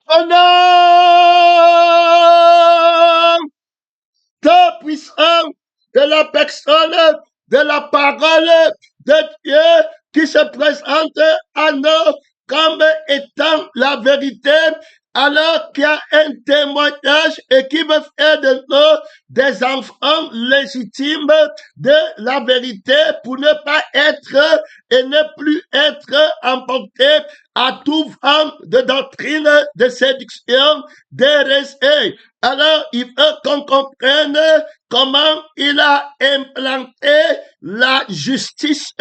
Au nom de puissance de la personne, de la parole de Dieu qui se présente à nous comme étant la vérité, alors qu'il y a un témoignage et qui veut faire de nous des enfants légitimes de la vérité pour ne pas être et ne plus être emportés à tout vent de doctrine, de séduction, d'hérésie. Alors, il veut qu'on comprenne comment il a implanté la justice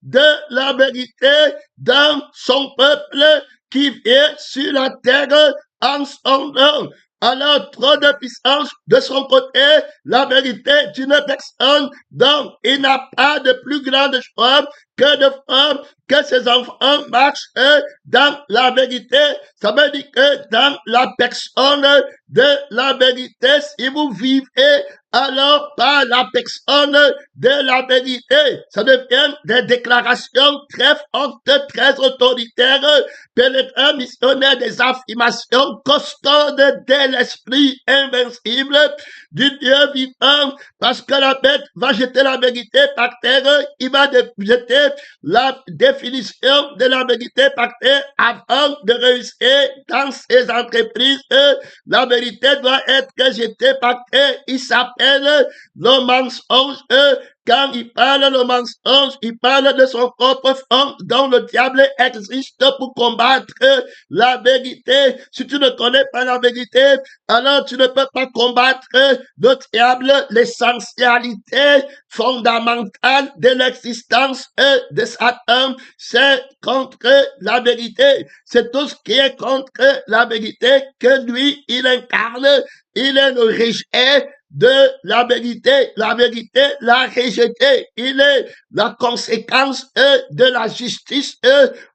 de la vérité dans son peuple qui vient sur la terre en son nom. Alors, trop de puissance de son côté, la vérité d'une personne, donc il n'a pas de plus grande choix que de faire que ses enfants marchent dans la vérité. Ça veut dire que dans la personne de la vérité, si vous vivez alors par la personne de la vérité, ça devient des déclarations très fortes, très autoritaires, pénétrant missionnaire, des affirmations costaudes de l'esprit invincible du Dieu vivant, parce que la bête va jeter la vérité par terre, il va jeter la définition de la vérité par terre avant de réussir dans ses entreprises. La vérité doit être jetée par terre. Il s'appelle le mensonge. Quand il parle le mensonge, il parle de son propre fond dont le diable existe pour combattre la vérité. Si tu ne connais pas la vérité, alors tu ne peux pas combattre le diable, l'essentialité fondamentale de l'existence de Satan. C'est contre la vérité. C'est tout ce qui est contre la vérité que lui, il incarne. Il est le rejet de la vérité l'a rejeté. Il est la conséquence de la justice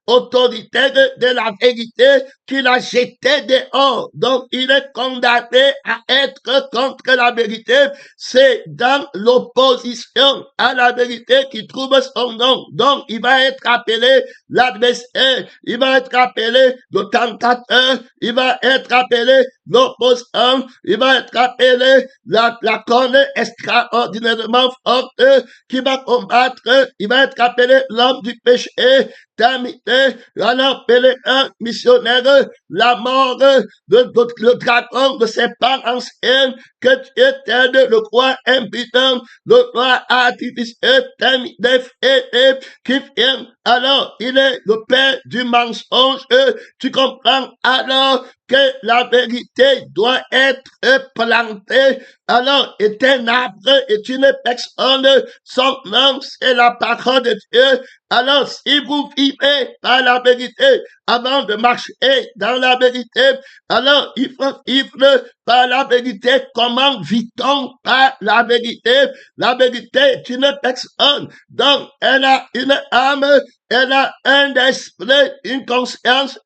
autoritaire de la vérité qu'il a jeté dehors. Donc, il est condamné à être contre la vérité. C'est dans l'opposition à la vérité qu'il trouve son nom. Donc, il va être appelé l'adversaire, il va être appelé le tentateur, il va être appelé l'opposant, il va être appelé la corne extraordinairement forte qui va combattre, il va être appelé l'homme du péché, terminé, on a appelé un missionnaire, la mort le dragon de ses parents anciens, que Dieu t'aide, le roi impuissant, le roi artificiel, terminé, qui vient. Alors, il est le père du mensonge. Tu comprends alors que la vérité doit être plantée. Alors, est un arbre, est une personne, son nom, c'est la parole de Dieu. Alors, si vous vivez par la vérité, avant de marcher dans la vérité, alors il faut vivre par la vérité. Comment vit-on par la vérité? La vérité est une personne, donc elle a une âme, elle a un esprit, une conscience,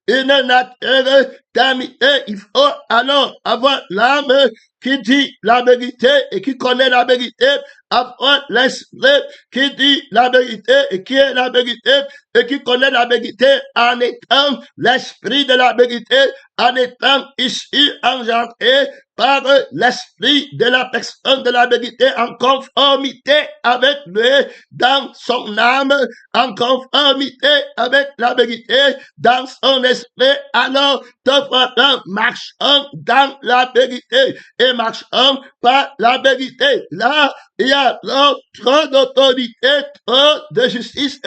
une nature terminée. Il faut alors avoir l'âme qui dit la vérité et qui connaît la vérité, avoir l'esprit qui dit la vérité et qui est la vérité et qui connaît la vérité en étant l'esprit de la vérité, en étant issu, engendré par l'esprit de la personne de la vérité en conformité avec lui dans son âme, en conformité avec la vérité dans son esprit. Alors, te marchons dans la vérité et marchons par la vérité. Là, il y a trop d'autorité, trop de justice,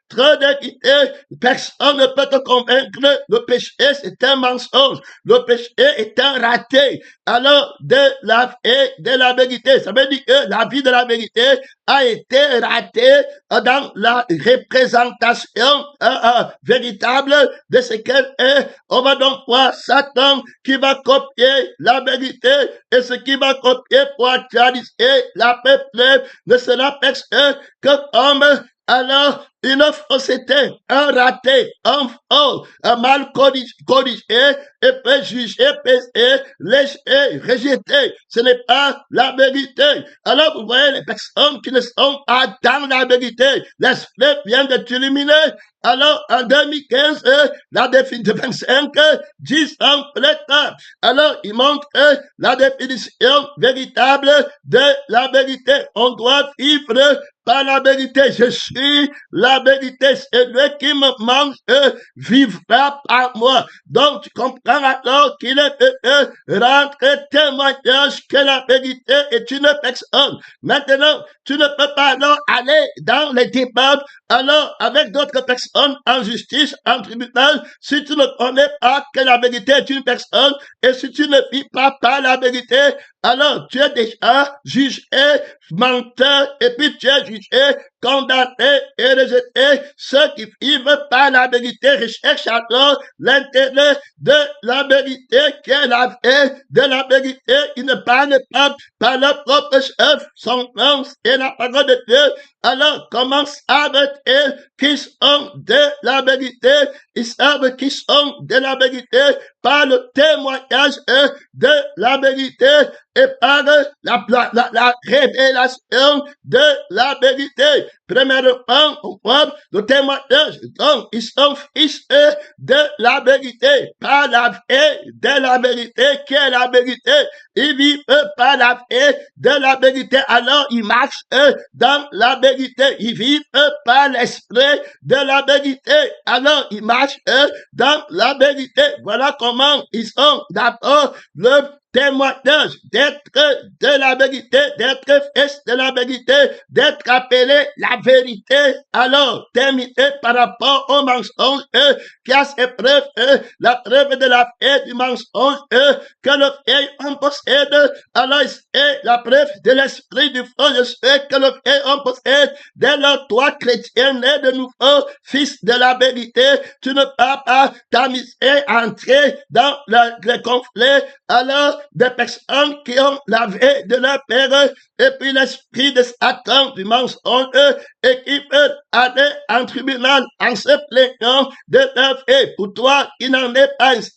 trop d'équité. Personne ne peut te convaincre. Le péché, c'est un mensonge. Le péché est un raté. Alors, de la vérité, ça veut dire que la vie de la vérité a été ratée dans la représentation véritable de ce qu'elle est. On va donc voir Satan qui va copier la vérité et ce qui va copier pour actualiser la peuple ne sera personne que comme alors une fausseté, un raté, un faux, un mal corrigé, et peut juger, peser, léger, rejeter. Ce n'est pas la vérité. Alors vous voyez les personnes qui ne sont pas dans la vérité. L'esprit vient de t'illuminer. Alors, en 2015, la définition 25 dit en plein. Alors, il montre la définition véritable de la vérité. On doit vivre par la vérité. Je suis la vérité. Celui qui me mange vivra par moi. Donc, tu comprends alors qu'il est rendre témoignage que la vérité est une personne. Maintenant, tu ne peux pas alors aller dans les débats alors avec d'autres personnes en justice, en tribunal, si tu ne connais pas que la vérité est une personne et si tu ne vis pas par la vérité, alors tu es déjà jugé, menteur, et puis tu es jugé, condamné et rejeté. Ceux qui vivent par la vérité recherchent alors l'intérêt de la vérité qui est la vie de la vérité. Ils ne parlent pas par leur propre chef, son nom et la parole de Dieu. Alors, comment savent-ils qu'ils sont de la vérité? Ils savent qu'ils sont de la vérité par le témoignage de la vérité et par la révélation de la vérité. Premièrement, on voit le témoignage. Donc, ils sont fils de la vérité, par la vie de la vérité qui est la vérité. Ils vivent par la vie de la vérité. Alors, ils marchent dans la vérité. Ils vivent par l'esprit de la vérité. Alors, ils marchent dans la vérité. Voilà comment ils sont d'abord le témoignage d'être de la vérité, d'être fils de la vérité, d'être appelé la vérité. Alors, terminé par rapport au mensonge qui a ses preuves, la preuve de la fait du mensonge que le fait en possède. Alors, c'est la preuve de l'esprit du faux, je sais que le fait en possède. Dès lors, toi, chrétien, né de nouveau, fils de la vérité, tu ne peux pas t'amuser à entrer dans le conflit. Alors, des personnes qui ont la vie de leur père et puis l'esprit de Satan du mensonge et qui peuvent aller en tribunal en se plaignant de leur vie. Pour toi, qui n'en est pas ainsi,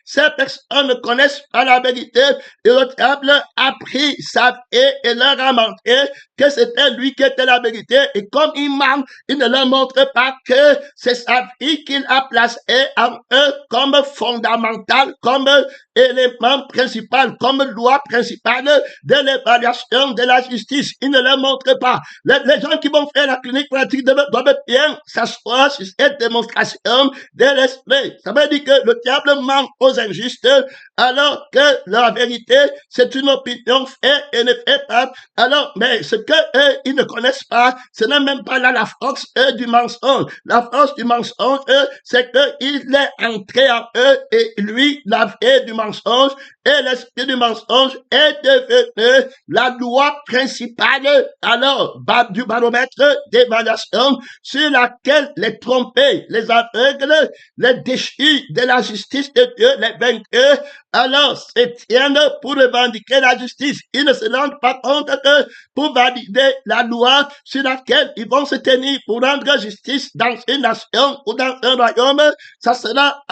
ces personnes ne connaissent pas la vérité et le diable a pris sa vie et leur a montré que c'était lui qui était la vérité et comme il ment, il ne leur montre pas que c'est sa vie qu'il a placé en eux comme fondamental, comme élément principal, comme loi principale de l'évaluation de la justice. Il ne leur montre pas. Les gens qui vont faire la clinique pratique doivent bien s'asseoir sur cette démonstration de l'esprit. Ça veut dire que le diable ment aux injustes alors que la vérité, c'est une opinion faite et ne fait pas. Alors, mais ce que ils ne connaissent pas, ce n'est même pas là la force du mensonge. La force du mensonge, c'est qu'il est entré en eux et lui, la vie du mensonge et l'esprit du mensonge est devenu la loi principale, alors, du baromètre d'évaluation sur laquelle les trompés, les aveugles, les déchus de la justice de Dieu, les vaincus, alors se tiennent pour revendiquer la justice. Ils ne se rendent pas compte que pour valider la loi sur laquelle ils vont se tenir pour rendre justice dans une nation ou dans un royaume, ça sera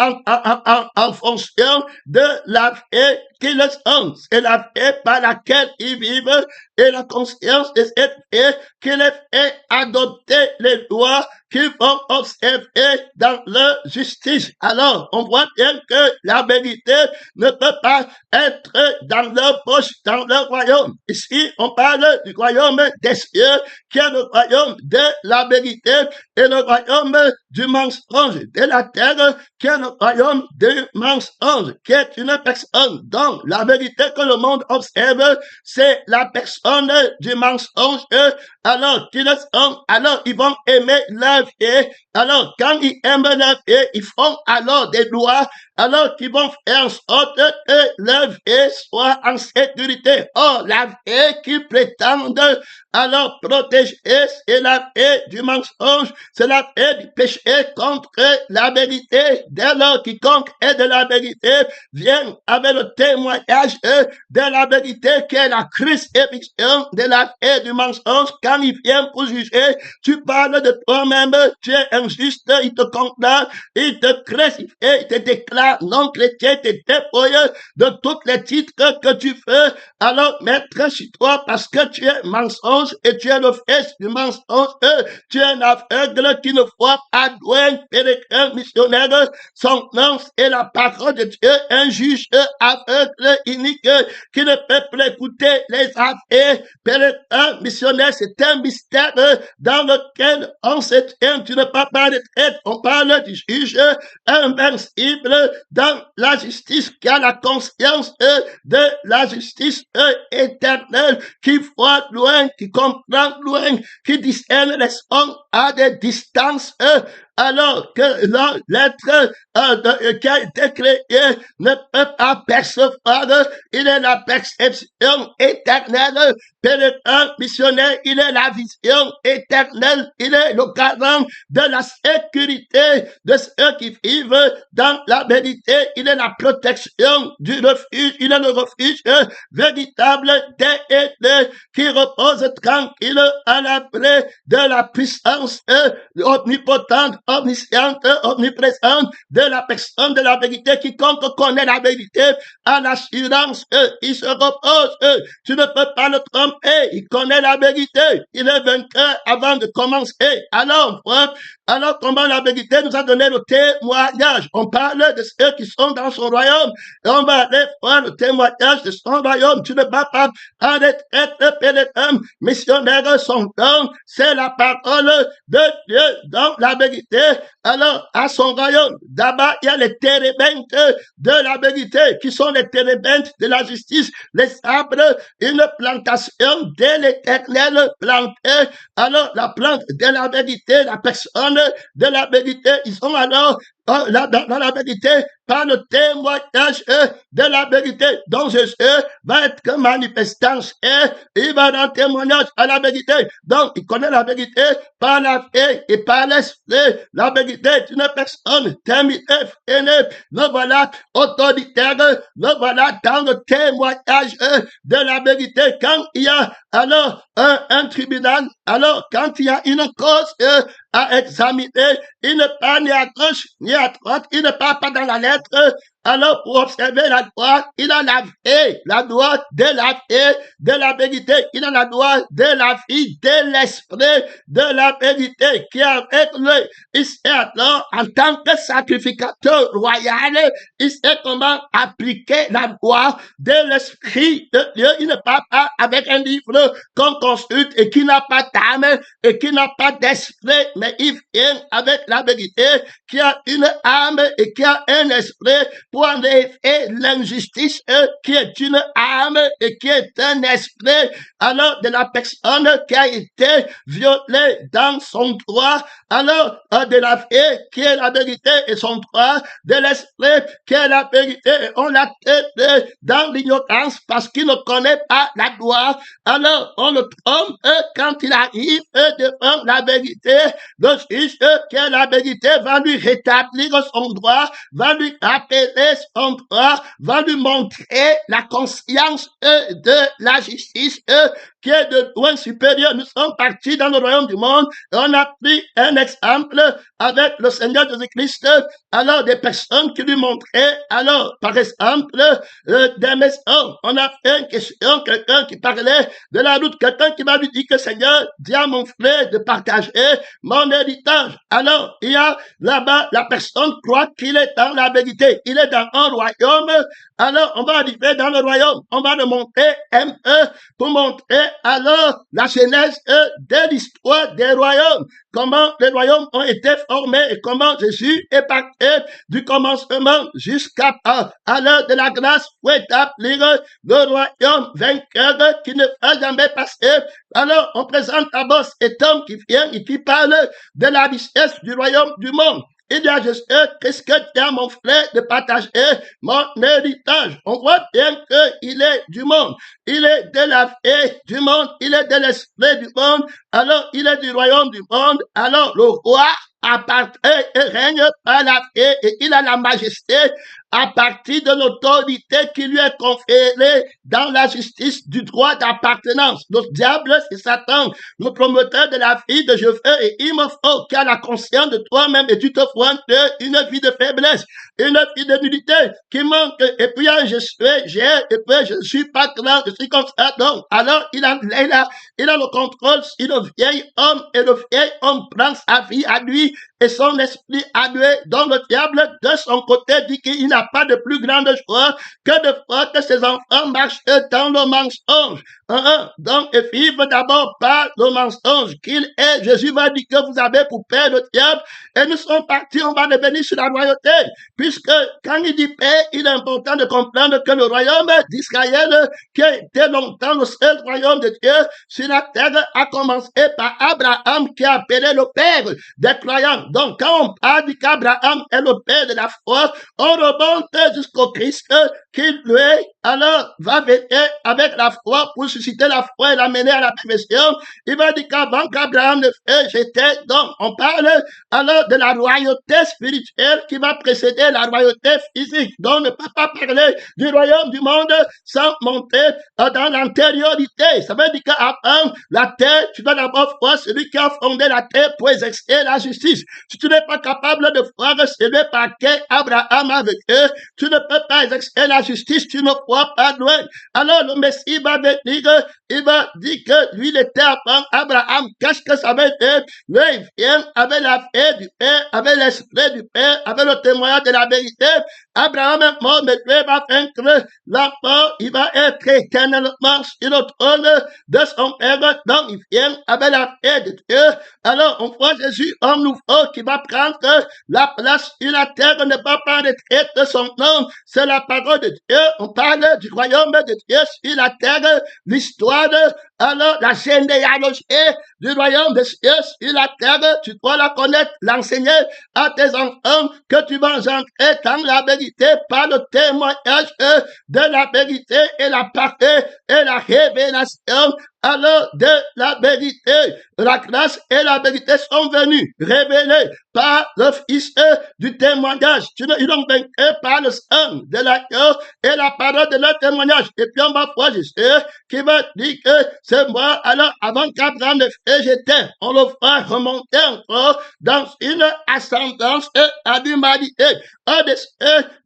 en fonction de la vie qu'ils ont. C'est la vie par laquelle ils vivent et la conscience de cette vie qui les fait adopter les lois qu'ils vont observer dans leur justice. Alors, on voit bien que la vérité ne peut pas être dans leur poche, dans leur royaume. Ici, on parle du royaume des cieux, qui est le royaume de la vérité, et le royaume du mensonge de la terre, qui est le royaume du mensonge, qui est une personne. Donc, la vérité que le monde observe, c'est la personne du mensonge. Alors, alors, ils vont aimer leur vie. Alors, quand ils aiment leur vie, ils font alors des lois, alors qu'ils vont faire en sorte que leur vie soit en sécurité. Or, la vie qu'ils prétendent alors protéger, c'est la vie du mensonge, c'est la vie du péché contre la vérité. Dès lors, quiconque est de la vérité vient avec le témoignage de la vérité qui est la crucifixion question de la et du mensonge. Quand il vient pour juger, tu parles de toi-même, tu es injuste, il te condamne, il te crucifie, il te déclare non chrétien, te dépouille de tous les titres que tu fais. Alors, maître sur toi, parce que tu es mensonge et tu es le fils du mensonge, tu es un aveugle qui ne voit pas loin, pérégrin missionnaire, son nom est la parole de Dieu, un juge aveugle, unique, qui ne peut plus écouter les affaires, pérégrin missionnaire, c'est un mystère dans lequel on se tient, tu ne parles pas de traite, on parle du juge invincible dans la justice, qui a la conscience de la justice éternelle, qui voit loin, qui comprend loin, qui discerne les hommes à des distances, alors que l'être qui a été créé ne peut pas percevoir, il est la perception éternelle, pénétrant missionnaire, il est la vision éternelle, il est le garant de la sécurité de ceux qui vivent dans la vérité, il est la protection du refuge, il est le refuge véritable des qui repose tranquille à l'abri de la puissance omnipotente, omnisciente, omniprésente de la personne de la vérité. Quiconque connaît la vérité a l'assurance il se repose. Tu ne peux pas le tromper. Il connaît la vérité. Il est vainqueur avant de commencer. Alors comment la vérité nous a donné le témoignage. On parle de ceux qui sont dans son royaume. Et on va aller voir le témoignage de son royaume. Tu ne vas pas en être pénétrant. Missionnaire, son don, c'est la parole de Dieu dans la vérité. Alors, à son royaume, d'abord, il y a les térébintes de la vérité, qui sont les térébintes de la justice, les arbres, une plantation de l'éternel plantée. Alors, la plante de la vérité, la personne de la vérité, ils sont alors dans la vérité, par le témoignage de la vérité, dont Jésus va être manifestance et il va rendre témoignage à la vérité. Donc, il connaît la vérité par la foi et par l'esprit. La vérité est une personne terminée, freinée. Le voilà autoritaire, le voilà dans le témoignage de la vérité. Quand il y a alors un tribunal, alors quand il y a une cause à examiner, il ne parle ni à gauche ni à droite, il ne parle pas dans la lettre. Alors, pour observer la loi, il a la loi de la vie, de la vérité. Il a la loi de la vie, de l'esprit, de la vérité, qui est avec lui. Il sait alors, en tant que sacrificateur royal, il sait comment appliquer la loi de l'esprit de Dieu. Il ne parle pas avec un livre qu'on consulte et qui n'a pas d'âme et qui n'a pas d'esprit, mais il vient avec la vérité, qui a une âme et qui a un esprit, pour enlever l'injustice qui est une âme et qui est un esprit, alors de la personne qui a été violée dans son droit, alors de la vie qui est la vérité et son droit, de l'esprit qui est la vérité, on l'a traité dans l'ignorance parce qu'il ne connaît pas la loi, alors on le trompe quand il arrive devant la vérité. Le juge qui est la vérité va lui rétablir son droit, va lui appeler son droit, va lui montrer la conscience de la justice qui est de loin supérieur. Nous sommes partis dans le royaume du monde et on a pris un exemple avec le Seigneur Jésus-Christ, alors des personnes qui lui montraient, alors par exemple des maisons. On a fait une question, quelqu'un qui parlait de la route, quelqu'un qui m'a dit que Seigneur, dis à mon frère de partager mon héritage. Alors il y a là-bas, la personne croit qu'il est dans la vérité, il est dans un royaume. Alors on va arriver dans le royaume, on va le montrer un peu pour montrer alors la genèse de l'histoire des royaumes, comment les royaumes ont été formés et comment Jésus est parti du commencement jusqu'à l'heure de la grâce pour établir le royaume vainqueur qui ne va jamais passer. Alors on présente d'abord cet homme qui vient et qui parle de la richesse du royaume du monde. Il dit à Jésus, qu'est-ce que tu as, mon frère, de partager mon héritage? On voit bien qu'il est du monde. Il est de la vie du monde. Il est de l'esprit du monde. Alors, il est du royaume du monde. Alors, le roi et règne par la paix et il a la majesté à partir de l'autorité qui lui est conférée dans la justice du droit d'appartenance. Le diable, c'est Satan, le promoteur de la vie de je veux et il me faut qui a la conscience de toi-même et tu te froisses une vie de faiblesse, une vie de nudité qui manque et puis et puis je ne suis pas grand, je suis comme ça. Donc, alors il a le contrôle sur le vieil homme et le vieil homme prend sa vie à lui et son esprit à lui. Donc le diable de son côté dit qu'il n'a pas de plus grande joie que de voir que ses enfants marchent dans le mensonge. Donc, et vivre d'abord par le mensonge qu'il est. Jésus va dire que vous avez pour père le diable et nous sommes partis, on va devenir sur la royauté. Puisque quand il dit paix, il est important de comprendre que le royaume d'Israël, qui a été longtemps le seul royaume de Dieu sur la terre, a commencé par Abraham qui a appelé le père des croyants. Donc, quand on parle qu'Abraham est le père de la foi, on remonte jusqu'au Christ qui, lui, alors, va venir avec la foi pour susciter la foi et l'amener à la perfection. Il va dire qu'avant qu'Abraham ne fait, j'étais. Donc, on parle alors de la royauté spirituelle qui va précéder la royauté physique. Donc, on ne peut pas parler du royaume du monde sans monter dans l'antériorité. Ça veut dire qu'avant la terre, tu dois d'abord voir celui qui a fondé la terre pour exercer la justice. Si tu n'es pas capable de voir celui par qui Abraham a vécu, tu ne peux pas exercer la justice, tu ne vois pas loin. Alors le Messie va venir, il va dire que lui, il était avant Abraham. Qu'est-ce que ça veut dire? Lui, il vient avec la paix du Père, avec l'esprit du Père, avec le témoignage de la vérité. Abraham est mort, mais Dieu va vaincre la mort. Il va être éternellement sur le trône de son Père. Donc, il vient avec la paix de Dieu. Alors, on voit Jésus, homme nouveau, qui va prendre la place sur la terre, ne va pas retraite de son nom. C'est la parole de Dieu. On parle du royaume de Dieu sur la terre, l'histoire, alors la généalogie du royaume de Dieu sur la terre, tu dois la connaître, l'enseigner à tes enfants, que tu vas entrer dans la vérité par le témoignage de la vérité et la parole et la révélation alors de la vérité. La grâce et la vérité sont venues révélées par le Fils du témoignage. Ils ont vaincu par le sang de l'agneau et la parole de leur témoignage. Et puis on va voir Jésus qui va dire que c'est moi. Alors avant qu'Abraham ne fait, j'étais. On le fera remonter encore dans une ascendance à l'humanité.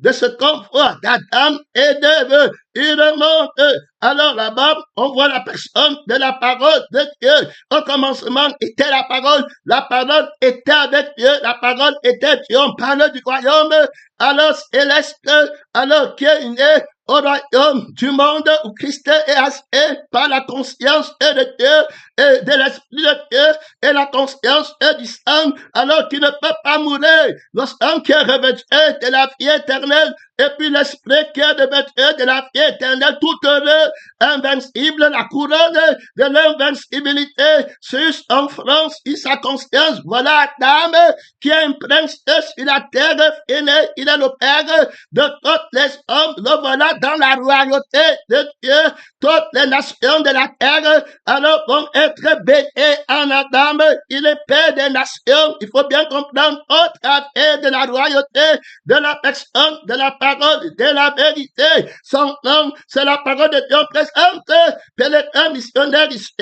De ce qu'on voit d'Adam et d'Ève. Il remonte. Alors là-bas, on voit la personne de la parole de Dieu. Au commencement était la parole était avec Dieu, la parole était Dieu. On parle du royaume, alors céleste, alors qui est né au royaume du monde où Christ est assis par la conscience de Dieu et de l'esprit de Dieu et la conscience du sang, alors qu'il ne peut pas mourir. Le sang qui est revêtu de la vie éternelle et puis l'esprit qui est revêtu de la vie éternelle, tout heureux, invincible, la couronne de l'invincibilité sur son front, sur sa conscience. Voilà Adam qui est un prince sur la terre, il est le père de toutes les hommes. Le voilà dans la royauté de Dieu. Toutes les nations de la terre alors vont être bénies en Adam. Il est père des nations. Il faut bien comprendre au travers de la royauté, de la personne, de la parole, de la vérité. Son nom, c'est la parole de Dieu présente. Pénétrant missionnaire ici,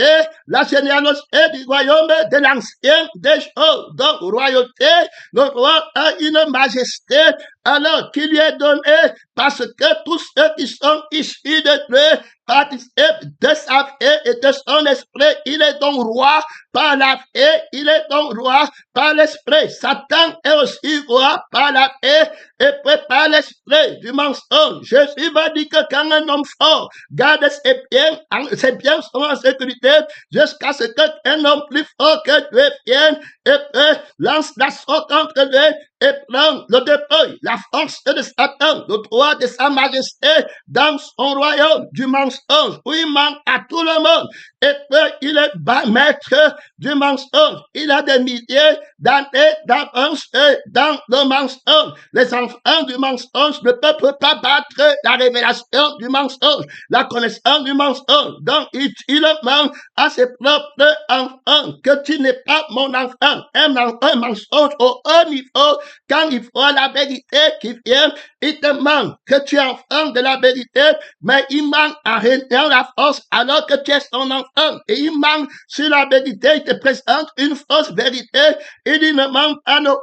la généalogie du royaume de l'ancien des choses. Donc, royauté, le roi a une majesté alors qui lui est donnée parce que tous ceux qui sont issus de Dieu participe de sa vie et de son esprit. Il est donc roi par la vie, il est donc roi par l'esprit. Satan est aussi roi par la vie et par l'esprit du mensonge. Jésus va dire que quand un homme fort garde ses biens sont en sécurité jusqu'à ce qu'un homme plus fort que Dieu vienne et lance l'assaut contre lui et prend le dépôt, la force de Satan, le droit de sa majesté dans son royaume du mensonge, où il manque à tout le monde. Et puis, il est maître du mensonge. Il a des milliers d'années d'avance dans le mensonge. Les enfants du mensonge mensonge ne peut pas battre la révélation du mensonge, la connaissance du mensonge. Donc, il ment à ses propres enfants que tu n'es pas mon enfant. Un mensonge au haut niveau, quand il faut la vérité qui vient, il te ment que tu es enfant de la vérité, mais il ment en réunion la force alors que tu es son enfant. Et il ment sur la vérité, il te présente une fausse vérité, il dit ne ment pas nos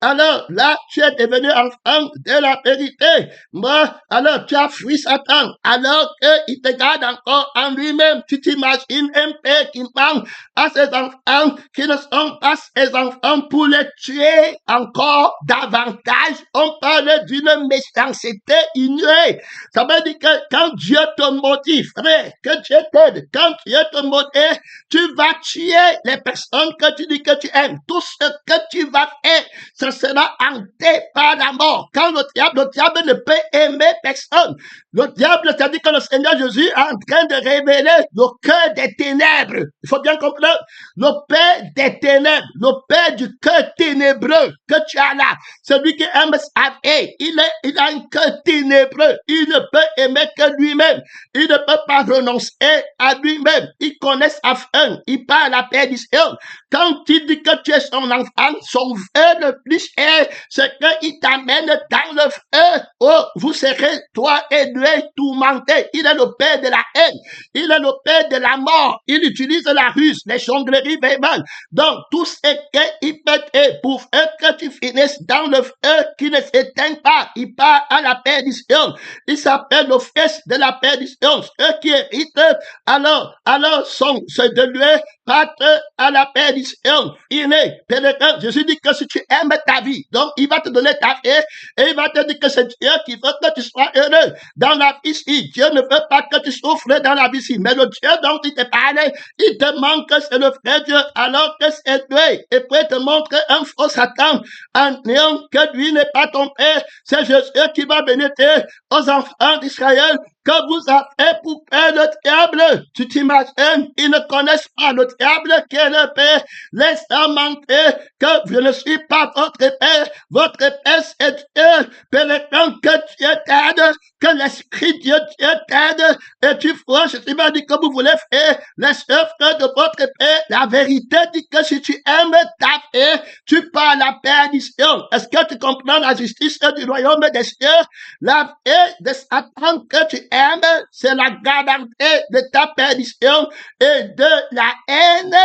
alors là, tu es devenu enfant de la vérité. Moi, alors tu as fui Satan, alors qu'il te garde encore en lui-même. Tu t'imagines un père qui ment à ses enfants qui ne sont pas ses enfants pour les tuer encore davantage. On parle d'une méchanceté inouïe. Ça veut dire que quand Dieu te maudit, frère, que Dieu t'aide, quand Dieu te maudit, tu vas tuer les personnes que tu dis que tu aimes. Tout ce que tu vas faire, ce sera hanté par la mort. Quand le diable ne peut aimer personne. Le diable, c'est-à-dire que le Seigneur Jésus est en train de révéler le cœur des ténèbres. Il faut bien comprendre. Le père des ténèbres, le père du cœur ténébreux que tu as là. Celui qui aime sa vie, il a un cœur ténébreux. Il ne peut aimer que lui-même. Il ne peut pas renoncer à lui-même. Il connaît sa fin. Il part à la perdition. Quand il dit que tu es son enfant, son vœu le plus cher, c'est qu'il t'amène dans le feu. Oh, vous serez, toi et lui, tourmentés. Il est le père de la haine. Il est le père de la mort. Il utilise la ruse, les jongleries verbales. Donc, tout ce qu'il fait pour faire que tu finisses dans le feu qui ne s'éteint pas. Il part à la perdition. Il s'appelle le fils de la perdition. Ceux qui héritent, alors, c'est de lui partent à la perdition. Il est pénétrant. Jésus dit que si tu aimes ta vie, donc il va te donner ta vie et il va te dire que c'est Dieu qui veut que tu sois heureux dans la vie-ci. Dieu ne veut pas que tu souffres dans la vie-ci. Mais le Dieu dont il te parle, il te montre que c'est le vrai Dieu alors que c'est Dieu. Et puis il te montre un faux Satan en néant que lui n'est pas ton père. C'est Jésus qui va bénéficier aux enfants d'Israël que vous avez pour père le diable. Tu t'imagines, ils ne connaissent pas le diable qui est le père. Laisse-leur mentir que je ne suis pas votre père. Votre père c'est Dieu. Pénétrant que Dieu t'aide, que l'Esprit Dieu t'aide, et tu feras, je sais pas dit que vous voulez faire les œuvres de votre père. La vérité dit que si tu aimes ta paix, tu pars à la perdition. Est-ce que tu comprends la justice du royaume des cieux? La paix de Satan que tu aimes, c'est la garantie de ta perdition et de la haine.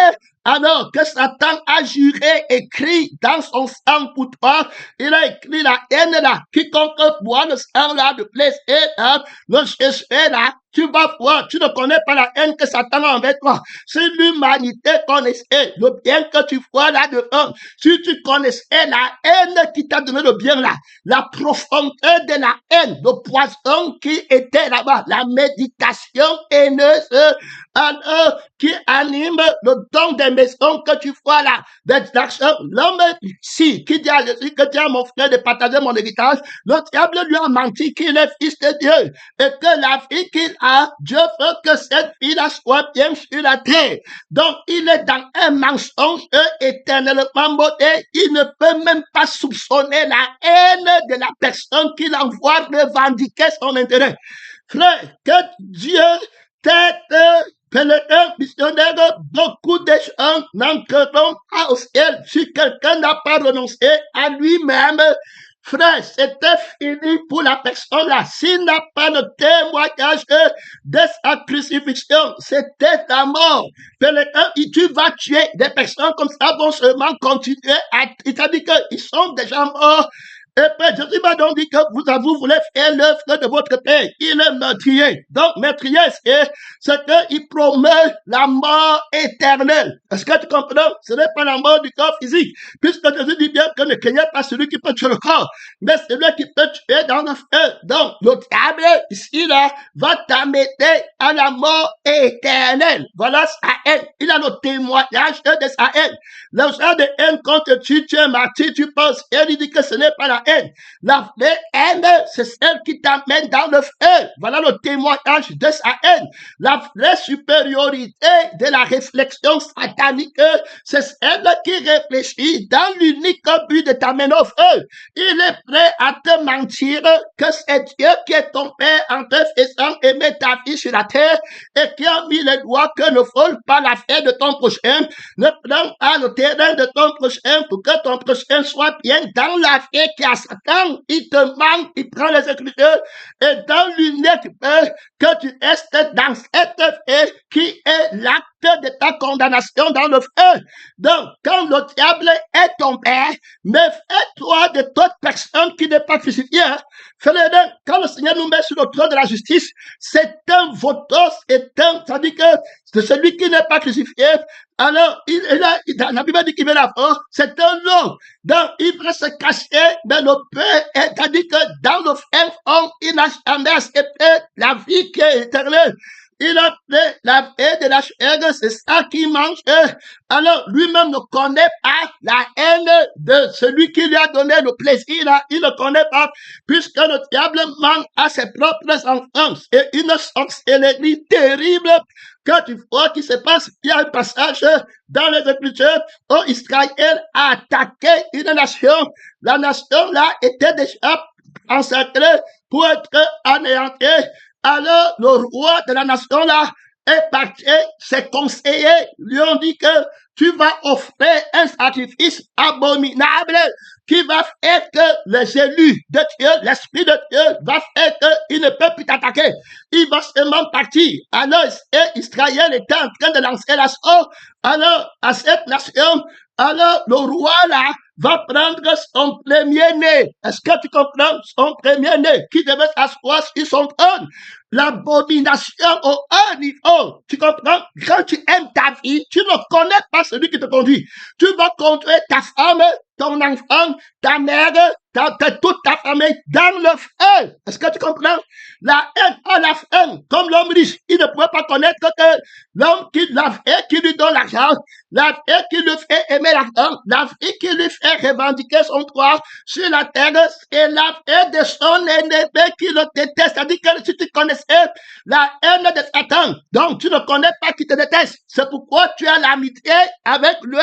Alors que Satan a juré, écrit dans son sang pour toi, il a écrit la haine là. Quiconque boit le sang là, de plaisir là, le Jésus là, tu vas voir, tu ne connais pas la haine que Satan a envers toi. Si l'humanité connaissait le bien que tu vois là-dedans, si tu connaissais la haine qui t'a donné le bien là, la profondeur de la haine, le poison qui était là-bas, la méditation haineuse, alors, qui anime le don des maisons que tu vois là, l'homme ici, qui dit à Jésus que tu es mon frère de partager mon héritage, le diable lui a menti qu'il est fils de Dieu, et que la vie qu'il a, Dieu veut que cette vie-là soit bien sur la terre. Donc, il est dans un mensonge éternellement maudit. Il ne peut même pas soupçonner la haine de la personne qui l'envoie revendiquer son intérêt. Frère, que Dieu t'aide. Pénétrant missionnaire, beaucoup de gens n'entreront pas au ciel si quelqu'un n'a pas renoncé à lui-même. Frère, c'était fini pour la personne là. S'il n'a pas le témoignage de sa crucifixion, c'était la mort. Pénétrant, tu vas tuer des personnes comme ça vont seulement continuer à... C'est-à-dire qu'ils sont déjà morts. Et puis, Jésus m'a donc dit que vous voulez faire l'œuvre de votre Père. Il est meurtrier. Donc, meurtrier, c'est qu'il promeut la mort éternelle. Est-ce que tu comprends? Ce n'est pas la mort du corps physique. Puisque Jésus dit bien que ne craignez pas celui qui peut tuer le corps, mais celui qui peut tuer dans le feu. Donc, le diable, ici, là, va t'amener à la mort éternelle. Voilà sa haine. Il a le témoignage de sa haine. Le genre de haine contre tu es martyr, tu penses. Et il dit que ce n'est pas la haine. La vraie haine, c'est celle qui t'amène dans le feu. Voilà le témoignage de sa haine. La vraie supériorité de la réflexion satanique, c'est celle qui réfléchit dans l'unique but de t'amener au feu. Il est prêt à te mentir que c'est Dieu qui est ton Père en te faisant aimer ta vie sur la terre et qui a mis les lois que ne vole pas la fête de ton prochain, ne prends pas le terrain de ton prochain pour que ton prochain soit bien dans la vie qui a Satan. Il te manque, il prend les Écritures et dans l'unique que tu restes dans cette vie qui est l'acte de ta condamnation dans le feu. Donc, quand le diable est ton père, méfie-toi de toute personne qui n'est pas crucifiée. Frère, quand le Seigneur nous met sur le trône de la justice, c'est un votos, ça dit que c'est celui qui n'est pas crucifié. Alors, la Bible dit qu'il veut la force, c'est un homme. Donc, il veut se cacher, mais le Père a dit que dans le fond, il n'a jamais accepté la vie qui est éternelle. Il a fait la haine de la chair, c'est ça qui mange. Alors, lui-même ne connaît pas la haine de celui qui lui a donné le plaisir. Il ne connaît pas, puisque le diable manque à ses propres enfants. Et une sorcellerie terrible que tu vois qui se passe. Il y a un passage dans les Écritures où Israël a attaqué une nation. La nation là était déjà consacrée pour être anéantie. Alors, le roi de la nation là est parti, ses conseillers lui ont dit que tu vas offrir un sacrifice abominable qui va faire que les élus de Dieu, l'Esprit de Dieu va faire qu'il ne peut plus t'attaquer. Il va seulement partir. Alors, Israël était en train de lancer l'assaut. Alors, à cette nation, alors le roi là va prendre son premier-né. Est-ce que tu comprends? Son premier-né qui devait s'asseoir sur son trône. L'abomination au haut niveau. Tu comprends? Quand tu aimes ta vie, tu ne connais pas celui qui te conduit. Tu vas conduire ta femme, ton enfant, ta mère, toute ta famille dans le feu. Est-ce que tu comprends? La haine à la fin, comme l'homme riche, il ne pouvait pas connaître que l'homme qui lui donne l'argent, la vie qui lui fait aimer l'argent, la vie qui lui fait revendiquer son droit sur la terre, c'est la vie de son ennemi qui le déteste. C'est-à-dire que si tu connaissais la haine de Satan, donc tu ne connais pas qui te déteste. C'est pourquoi tu as l'amitié avec lui.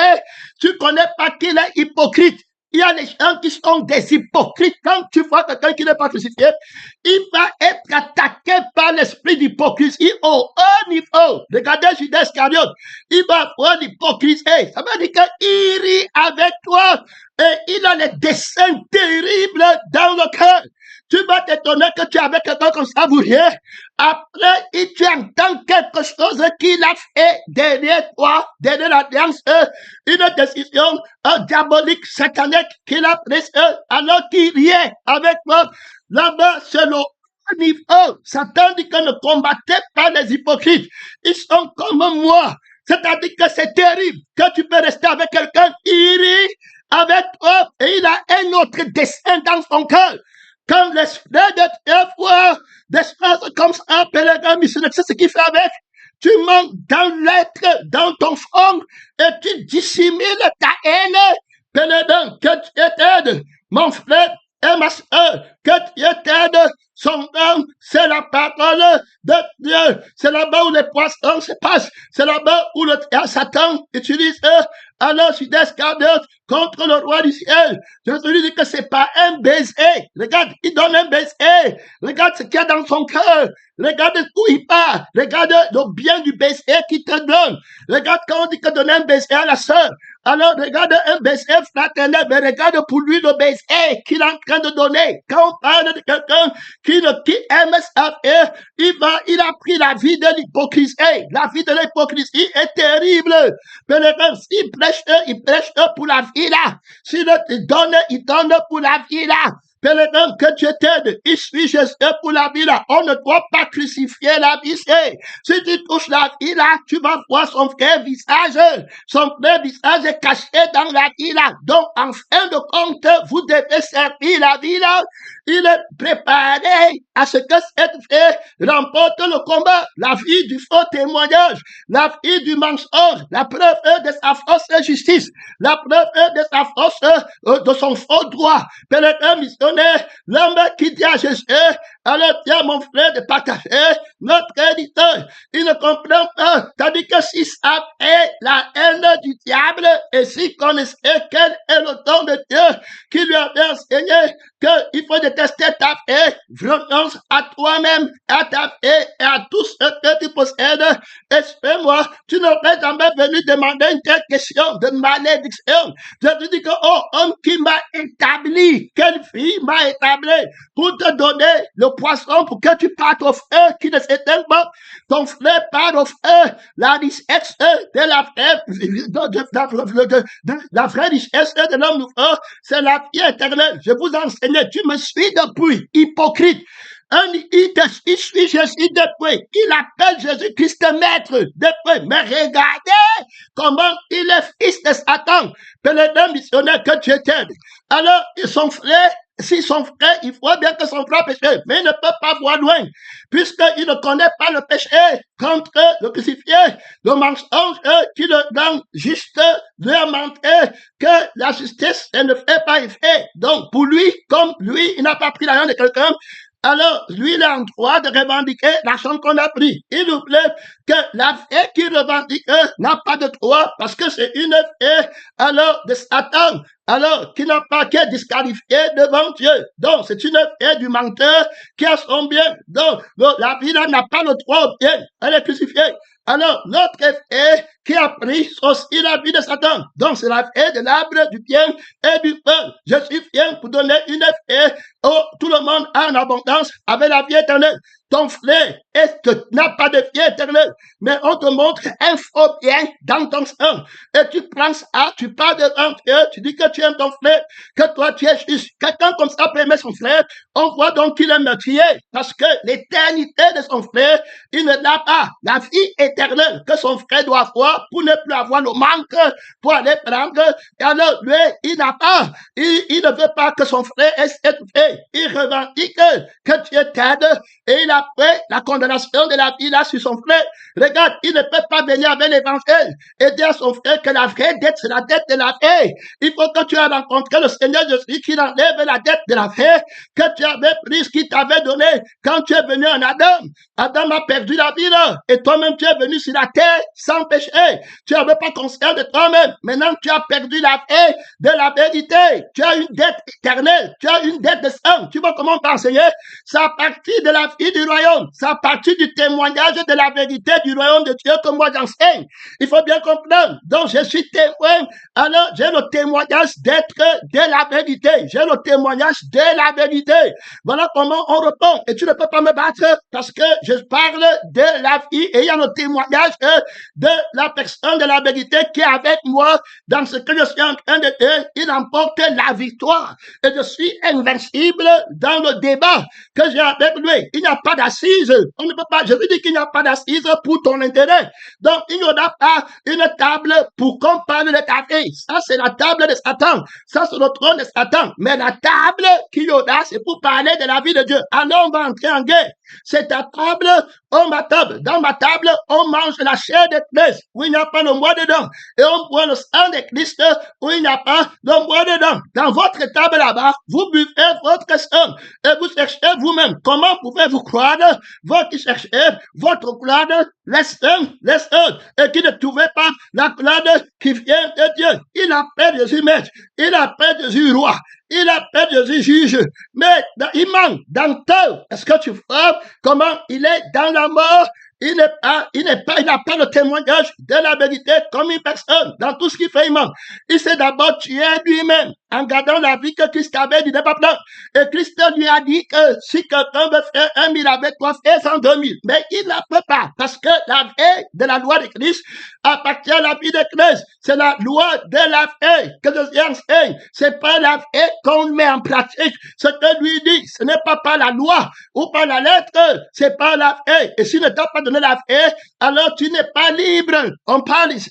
Tu connais pas qu'il est hypocrite. Il y a des gens qui sont des hypocrites. Quand tu vois quelqu'un qui n'est pas crucifié, il va être attaqué par l'esprit d'hypocrisie au haut niveau. Regardez Judas Iscariote. Il va avoir l'hypocrisie. Ça veut dire qu'il rit avec toi et il a les desseins terribles dans le cœur. Tu vas t'étonner que tu es avec quelqu'un comme ça, vous riez. Après, tu entends quelque chose qu'il a fait derrière toi, derrière l'alliance, une décision diabolique, satanique qu'il a prise, alors qu'il riait avec toi. Là-bas, c'est le niveau. Satan dit que ne combattez pas les hypocrites. Ils sont comme moi. C'est-à-dire que c'est terrible que tu peux rester avec quelqu'un qui rit avec toi et il a un autre dessein dans son cœur. Quand l'esprit de Dieu voit des choses comme ça, un pèlerin missionnaire, c'est ce qu'il fait avec. Tu manques dans l'être, dans ton fond, et tu dissimules ta haine. Pèlerin, que Dieu t'aide, mon frère et ma soeur, que Dieu t'aide. Son nom, c'est la parole de Dieu. C'est là-bas où les poissons se passent. C'est là-bas où le Satan utilise alors Judas Iscariote contre le roi du ciel. Je te dis que c'est pas un baiser. Regarde, il donne un baiser. Regarde ce qu'il y a dans son cœur. Regarde où il part. Regarde le bien du baiser qu'il te donne. Regarde quand on dit que donner un baiser à la sœur. Alors regarde un baiser fraternel, mais regarde pour lui le baiser qu'il est en train de donner. Quand on parle de quelqu'un qui aime sa vie, il a pris la vie de l'hypocrisie. La vie de l'hypocrisie est terrible. Pèlerin, s'il prêche pour la vie là. S'il donne, il donne pour la vie là. Pèlerin, que Dieu t'aide. Il suit Jésus pour la vie là. On ne doit pas crucifier la vie. Si tu touches la vie là, tu vas voir son vrai visage. Son vrai visage est caché dans la vie là. Donc, en fin de compte, vous devez servir la vie là. il est préparé à ce que cette fée remporte le combat. La vie du faux témoignage, la vie du mensonge, la preuve de sa fausse justice, la preuve de sa fausse, de son faux droit. Pénétrant missionnaire, l'homme qui dit à Jésus, alors tiens mon frère de partager notre éditeur. Il ne comprend pas. Tandis que si ça est la haine du diable et s'il connaissait quel est le don de Dieu qui lui avait enseigné qu'il faut détester ta fée, renonce à toi-même, à ta fée et à tout ce que tu possèdes. Espère-moi, tu n'aurais jamais venu demander une telle question de malédiction. Je te dis que, oh, homme qui m'a établi, quelle fille m'a établi pour te donner le poisson pour que tu partes au feu qui ne s'éteint pas. Ton frère part au feu, la richesse de la frère, la vraie richesse de l'homme nouveau, c'est la vie éternelle. Je vous enseigne, tu me suis depuis, hypocrite. Il suit Jésus depuis. Il appelle Jésus-Christ maître depuis. Mais regardez comment il est fils de Satan. Pénétrant missionnaire que tu étais. Alors, son frère, si son frère, il faut bien que son frère péche, mais il ne peut pas voir loin, puisqu'il ne connaît pas le péché contre le crucifié, le mensonge qui le rend juste, lui a montré que la justice, elle ne fait pas effet. Donc, pour lui, comme lui, il n'a pas pris l'argent de quelqu'un, alors, lui, il a le droit de revendiquer l'argent qu'on a pris. Il oublie que la fée qu'il revendique n'a pas de droit parce que c'est une fée, alors, de Satan, alors, qui n'a pas qu'à disqualifier devant Dieu. Donc, c'est une fée du menteur qui a son bien. Donc, la vie là n'a pas le droit au bien. Elle est crucifiée. Alors, notre fée qui a pris aussi la vie de Satan. Donc, c'est la fée de l'arbre du bien et du peuple. Je suis fier pour donner une fée où tout le monde a en abondance avec la vie éternelle. Ton frère n'a pas de vie éternelle, mais on te montre un faux bien dans ton sang. Et tu prends ça, tu parles devant Dieu, tu dis que tu aimes ton frère, que toi tu es juste. Quelqu'un comme ça peut aimer son frère, on voit donc qu'il est meurtrier, parce que l'éternité de son frère, il ne l'a pas. La vie éternelle que son frère doit avoir pour ne plus avoir le manque, pour aller prendre. Et alors, lui, il n'a pas. Il ne veut pas que son frère ait cette vie. Il revendique que Dieu t'aide et il a pris la condamnation de la vie là sur son frère. Regarde, il ne peut pas venir avec l'évangile et dire à son frère que la vraie dette, c'est la dette de la vie. Il faut que tu aies rencontré le Seigneur Jésus qui enlève la dette de la vie que tu avais prise, qui t'avait donné quand tu es venu en Adam. Adam a perdu la vie là et toi-même tu es venu sur la terre sans péché. Tu n'avais pas conscience de toi-même. Maintenant tu as perdu la vie de la vérité. Tu as une dette éternelle. Tu as une dette de sang. Tu vois comment t'enseigner? C'est à partir de la vie du royaume. C'est à partir du témoignage de la vérité du royaume de Dieu que moi j'enseigne. Il faut bien comprendre. Donc je suis témoin. Alors j'ai le témoignage d'être de la vérité. J'ai le témoignage de la vérité. Voilà comment on répond. Et tu ne peux pas me battre parce que je parle de la vie et il y a le témoignage de la personne de la vérité qui est avec moi dans ce que je suis en train de dire. Il emporte la victoire. Et je suis invincible dans le débat que j'ai avec lui. Il n'y a pas d'assise. On ne peut pas, je veux dire qu'il n'y a pas d'assise pour ton intérêt. Donc, il n'y aura pas une table pour qu'on parle de ta vie. Ça, c'est la table de Satan. Ça, c'est le trône de Satan. Mais la table qu'il y aura, c'est pour parler de la vie de Dieu. Alors, on va entrer en guerre. C'est ta table, ma table. Dans ma table, on mange la chair de Christ, où il n'y a pas de moi dedans. Et on boit le sang de Christ, où il n'y a pas de moi dedans. Dans votre table là-bas, vous buvez votre sang. Et vous cherchez vous-même. Comment pouvez-vous croire, vous qui cherchez votre gloire, les saints, et qui ne trouvez pas la gloire qui vient de Dieu. Il appelle Jésus maître. Il appelle Jésus roi. Il appelle Jésus juge. Mais il manque dans tout. Est-ce que tu vois comment il est dans la mort? Il n'a pas le témoignage de la vérité comme une personne. Dans tout ce qu'il fait, il manque. Il s'est d'abord tué lui-même en gardant la vie que Christ avait dit, n'est pas plein. Et Christ lui a dit que si quelqu'un veut faire 1000 avec toi, fais 102 000. Mais il ne peut pas parce que la vie de la loi de Christ appartient à la vie de Christ. C'est la loi de la vie que je enseigne. C'est pas la vie qu'on met en pratique. Ce que lui dit, ce n'est pas par la loi ou par la lettre, c'est par la vie. Et s'il ne t'a pas donné la vie, alors tu n'es pas libre. On parle ici,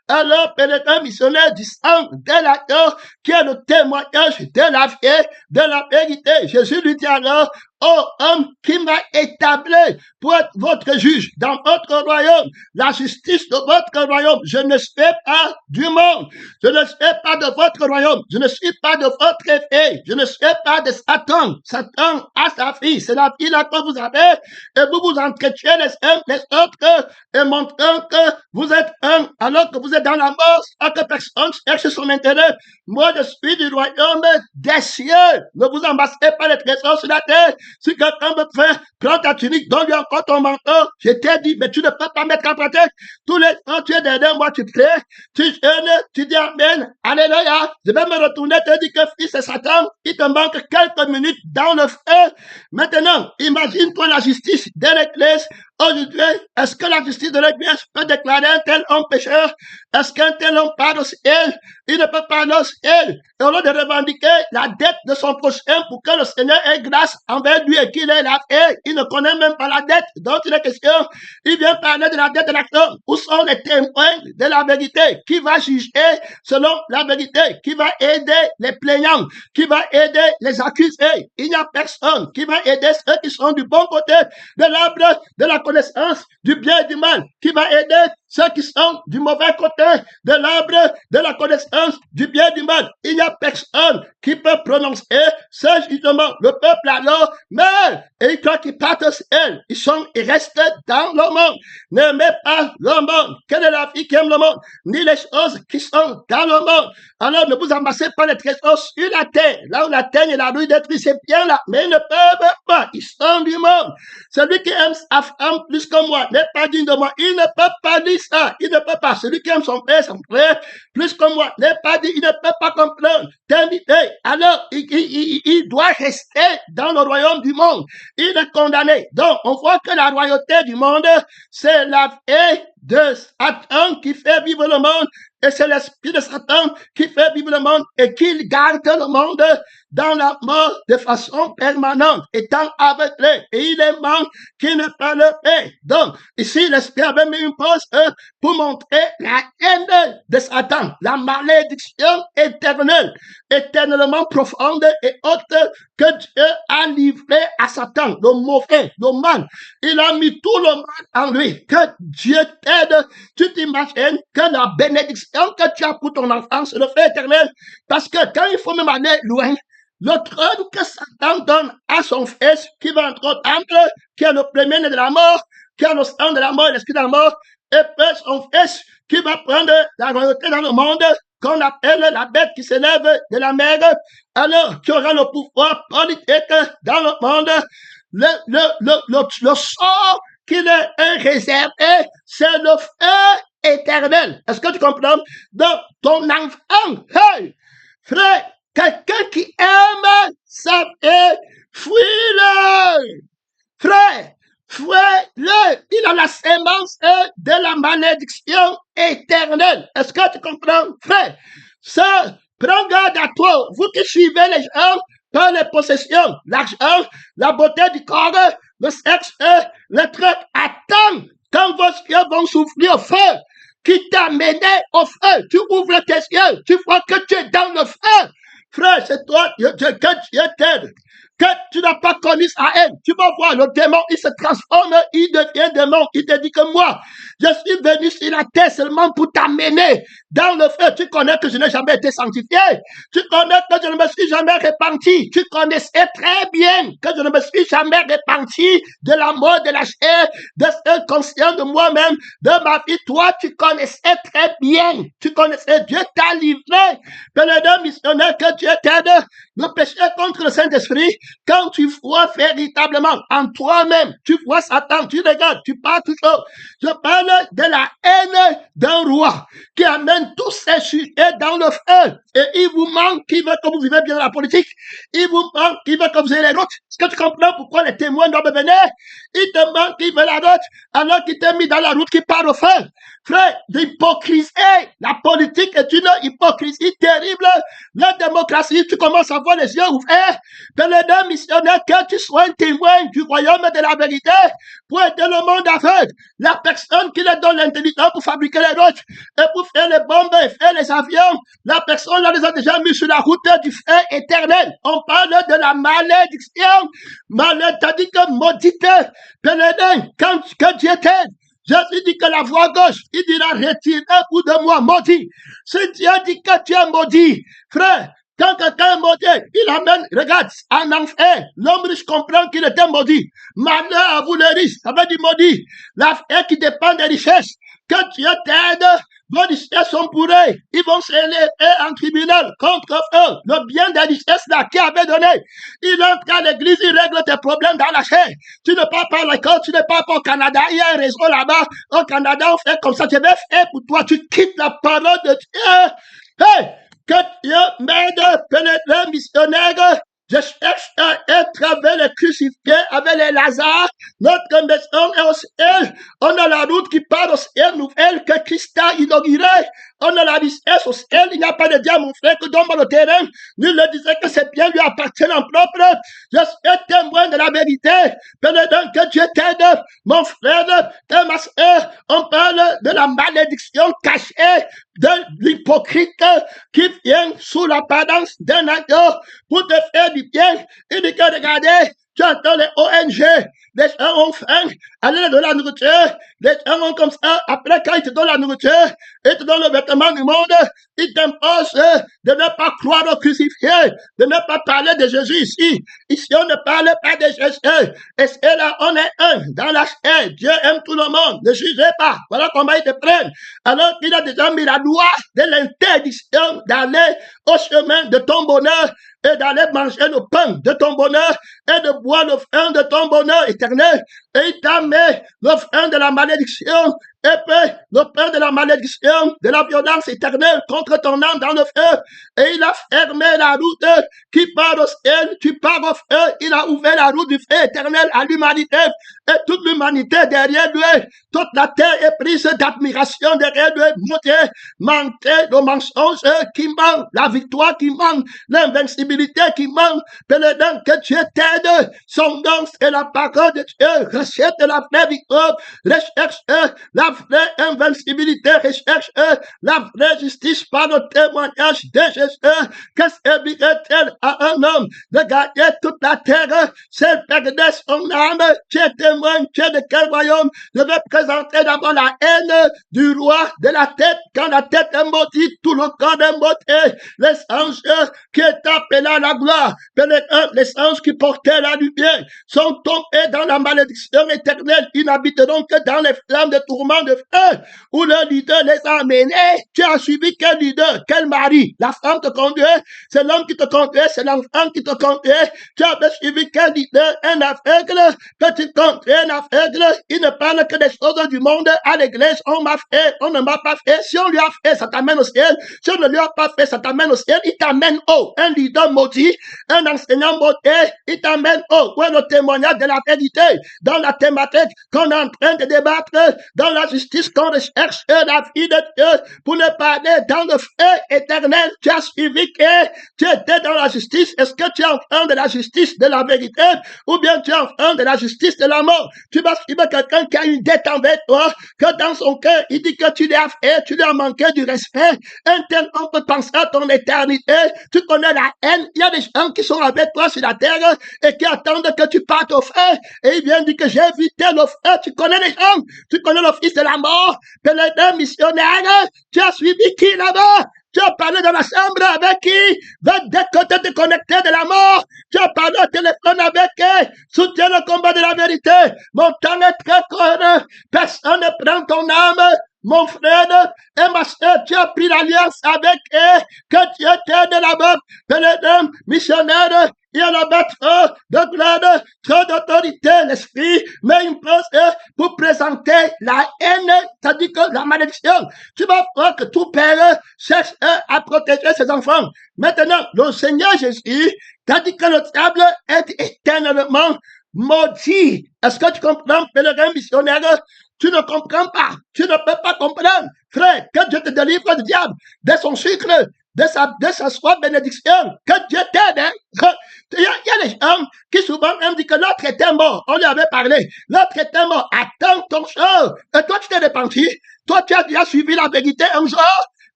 alors pénétrant missionnaire du sang de l'accord qui est le témoignage de la vie, de la vérité. Jésus lui dit alors, ô homme qui m'a établi pour être votre juge dans votre royaume, la justice de votre royaume, je ne suis pas du monde, je ne suis pas de votre royaume, je ne suis pas de votre effet, je ne suis pas de Satan. Satan a sa fille, c'est la fille là que vous avez, et vous vous entretenez les uns les autres, et montrant que vous êtes un, alors que vous êtes dans la mort, sans que personne cherche son intérêt. Moi, je suis du royaume des cieux. Ne vous embrassez pas les trésors sur la terre. Si quelqu'un me fait, prends ta tunique, donne-lui encore ton manteau. Je t'ai dit, mais tu ne peux pas mettre en pratique. Tous les temps, tu es derrière moi, tu pries, tu jeûnes, tu dis Amen, Alléluia. Je vais me retourner, te dire que fils de Satan, il te manque quelques minutes dans le feu. Maintenant, imagine-toi la justice de l'Église. Aujourd'hui, est-ce que la justice de l'Église peut déclarer un tel homme pécheur? Est-ce qu'un tel homme parle au ciel? Il ne peut pas aller au ciel. Et au lieu de revendiquer la dette de son prochain pour que le Seigneur ait grâce envers lui et qu'il ait la paix, il ne connaît même pas la dette dont il est question. Il vient parler de la dette de l'acteur. Où sont les témoins de la vérité? Qui va juger selon la vérité? Qui va aider les plaignants? Qui va aider les accusés? Il n'y a personne qui va aider ceux qui sont du bon côté de l'arbre de la connaissance du bien et du mal, qui va aider ceux qui sont du mauvais côté de l'arbre de la connaissance du bien et du mal. Il n'y a personne qui peut prononcer ce jugement. Le peuple alors meurt et ils croient qu'ils partent au ciel. Ils restent dans le monde. N'aimez pas le monde. Quelle est la vie qui aime le monde? Ni les choses qui sont dans le monde. Alors ne vous amassez pas les trésors sur la terre. Là où la terre et la rue détruisent, c'est bien là. Mais ils ne peuvent pas. Ils sont du monde. Celui qui aime sa femme plus que moi n'est pas digne de moi. Il ne peut pas dire ça. Il ne peut pas. Celui qui aime son frère plus que moi n'est pas dit. Il ne peut pas comprendre. T'inviter. Alors, il doit rester dans le royaume du monde. Il est condamné. Donc, on voit que la royauté du monde, c'est la vie de Satan qui fait vivre le monde. Et c'est l'esprit de Satan qui fait vivre le monde et qui garde le monde dans la mort de façon permanente, étant aveuglé. Et il est mort qui ne peut le faire. Donc, ici, l'esprit avait mis une pause pour montrer la haine de Satan, la malédiction éternelle, éternellement profonde et haute que Dieu a livrée à Satan, le mauvais, le mal. Il a mis tout le mal en lui. Que Dieu t'aide. Tu t'imagines que la bénédiction que tu as pour ton enfant, c'est le fait éternel. Parce que quand il faut même aller loin, le trône que Satan donne à son fils, qui va entre autres, qui est le premier-né de la mort, qui a le sang de la mort et l'esprit de la mort, et puis son fils qui va prendre la royauté dans le monde, qu'on appelle la bête qui s'élève de la mer, alors qui aura le pouvoir politique dans le monde. Le sort qu'il est réservé, c'est le feu éternel. Est-ce que tu comprends? Donc, ton enfant, hey, frère, quelqu'un qui aime sa vie, fuis-le. Frère, fuis-le. Il a la sémence de la malédiction éternelle. Est-ce que tu comprends, frère? Ça, prends garde à toi. Vous qui suivez les gens par les possessions, l'argent, la beauté du corps, le sexe, le truc. Attends quand vos yeux vont souffrir au feu qui t'a mené au feu. Tu ouvres tes yeux, tu vois que tu es dans le feu. Frère, c'est toi que Dieu t'aide. Que tu n'as pas connu sa haine. Tu vas voir, le démon, il se transforme, il devient démon. Il te dit que moi, je suis venu sur la terre seulement pour t'amener dans le feu. Tu connais que je n'ai jamais été sanctifié. Tu connais que je ne me suis jamais repenti. Tu connaissais très bien que je ne me suis jamais repenti de la mort, de la chair, de ce conscient de moi-même, de ma vie. Toi, tu connaissais très bien. Tu connaissais, Dieu t'a livré. Pèlerin missionnaire, que Dieu t'aide. Le péché contre le Saint-Esprit, quand tu vois véritablement en toi-même, tu vois Satan, tu regardes, tu parles toujours. Je parle de la haine d'un roi qui amène tous ses sujets dans le feu. Et il vous manque, qui veut que vous vivez bien dans la politique. Il vous manque, qui veut que vous ayez les routes. Est-ce que tu comprends pourquoi les témoins doivent venir? Il te manque, il veut la route, alors qu'il t'a mis dans la route qui part au feu. Frère, l'hypocrisie, la politique est une hypocrisie terrible. La démocratie, tu commences à voir les yeux ouverts. Pélédin missionnaire, que tu sois un témoin du royaume de la vérité pour aider le monde aveugle. La personne qui leur donne l'intelligence pour fabriquer les routes et pour faire les bombes et faire les avions, la personne là les a déjà mis sur la route du feu éternel. On parle de la malédiction. T'as dit que maudite, Pélédin, que Dieu t'aide. Jésus dit que la voix gauche, il dira retirez-vous de moi, maudit. Si Dieu dit que tu es maudit, frère, quand quelqu'un est maudit, il amène, regarde, en enfer. L'homme riche comprend qu'il était maudit. Malheur à vous les riches, ça veut dire maudit. L'affaire qui dépend des richesses. Que Dieu t'aide, vos richesses sont pour eux. Ils vont s'élever en tribunal contre eux. Le bien des richesses là qui avait donné. Il entre à l'église, il règle tes problèmes dans la chair. Tu ne pars pas à l'école, tu ne pars pas au Canada. Il y a un réseau là-bas. Au Canada, on fait comme ça. Je vais faire pour toi. Tu quittes la parole de Dieu. Hey! Que Dieu m'aide, pénétrer missionnaire. Je cherche à être avec les crucifiés, avec les Lazare. Notre maison est au ciel. On a la route qui part au ciel nouvelle que Christ a inaugurée. On a la richesse au ciel. Il n'y a pas de diable, mon frère, que dans le terrain. Nul ne disait que ces biens lui appartiennent en propre. Je suis témoin de la vérité. Pénétrant que Dieu t'aide, mon frère et ma soeur. On parle de la malédiction cachée de l'hypocrite qui vient sous l'apparence d'un agneau pour te faire du bien. Il dit que regardez, tu entends les ONG, les gens ont faim, aller de la nourriture, les gens ont comme ça, après quand ils te donnent la nourriture, ils te donnent le vêtement du monde, ils t'imposent de ne pas croire au crucifié, de ne pas parler de Jésus ici. Ici, on ne parle pas de Jésus. Et c'est là, on est un dans la chair. Dieu aime tout le monde. Ne jugez pas. Voilà comment ils te prennent. Alors qu'il a déjà mis la loi de l'interdiction d'aller au chemin de ton bonheur et d'aller manger le pain de ton bonheur et de boire le vin de ton bonheur éternel. Et il t'a mis le vin de la malédiction et puis le pain de la malédiction, de la violence éternelle contre ton âme dans le feu. Et il a fermé la route qui part au ciel, tu pars au feu. Il a ouvert la route du feu éternel à l'humanité et toute l'humanité derrière lui. Toute la terre est prise d'admiration derrière lui. Menteur, le mensonge qui manque, la victoire qui manque, l'invincibilité qui manque. Pénétrant que Dieu t'aide. Son nom est la parole de Dieu. Recherche la vraie victoire. Recherche la vraie invincibilité. Recherche la vraie justice par le témoignage de Jésus. Qu'est-ce servirait-elle à un homme de gagner toute la terre? C'est perdre son âme. Tu es témoin, tu es de quel royaume? Je vais présenter d'abord la haine du roi de la tête. Quand la tête est maudite, tout le corps est maudit. Les anges qui étaient appelés à la gloire, les anges qui portaient la lumière, sont tombés dans la malédiction éternelle. Ils n'habiteront que dans les flammes de tourment de feu, où le leader les a amenés. Tu as suivi quel leader, quel mari? La femme te conduit, c'est l'homme qui te conduit, c'est l'enfant qui te conduit. Tu as suivi quel leader? Un aveugle, que tu conduis un aveugle. Il ne parle que des choses du monde. À l'église, on m'a fait, on ne m'a pas fait. Si on lui a fait, ça t'amène au ciel. Si on ne lui a pas fait, ça t'amène au ciel. Il t'amène haut. Un leader maudit, un enseignant maudit, il t'amène haut. Où est le témoignage de la vérité? Dans la thématique qu'on est en train de débattre, dans la justice qu'on recherche, la vie de Dieu, pour ne pas aller dans le feu éternel. Tu as suivi que tu étais dans la justice. Est-ce que tu es enfant de la justice de la vérité, ou bien tu es enfant de la justice de la mort? Tu vas suivre quelqu'un qui a une dette envers toi, que dans son cœur, il dit que tu lui as fait, tu lui as manqué du respect. Un tel homme peut penser à ton éternité. Tu connais la haine. Il y a des gens qui sont avec toi sur la terre et qui attendent que tu partes au feu. Et il vient dire que j'ai évité le feu. Tu connais les gens. Tu connais le fils de la mort. Pénétrant missionnaire. Tu as suivi qui là-bas? Tu as parlé dans la chambre avec qui? Dès que tu es connecté de la mort, tu as parlé au téléphone avec qui? Soutiens le combat de la vérité. Mon temps est très court. Personne ne prend ton âme. Mon frère et ma soeur, tu as pris l'alliance avec eux, que Dieu t'aide là-bas. Pénétrant missionnaire. Il y a là-bas trop de gloire, trop d'autorité, l'esprit, mais une pose pour présenter la haine, c'est-à-dire que la malédiction. Tu vas voir que tout père cherche à protéger ses enfants. Maintenant, le Seigneur Jésus t'a dit que le diable est éternellement maudit. Est-ce que tu comprends, pèlerin missionnaire? Tu ne comprends pas. Tu ne peux pas comprendre. Frère, que Dieu te délivre du diable, de son sucre, de sa soif bénédiction. Que Dieu t'aide. Hein? Il y a des gens qui souvent même disent que l'autre était mort. On lui avait parlé. L'autre était mort. Attends ton sort. Et toi, tu t'es repenti. Toi, tu as déjà suivi la vérité un jour.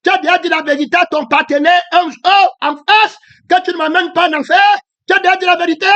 Tu as déjà dit la vérité à ton partenaire un jour en face. Que tu ne m'amènes pas en enfer. Tu as déjà dit la vérité.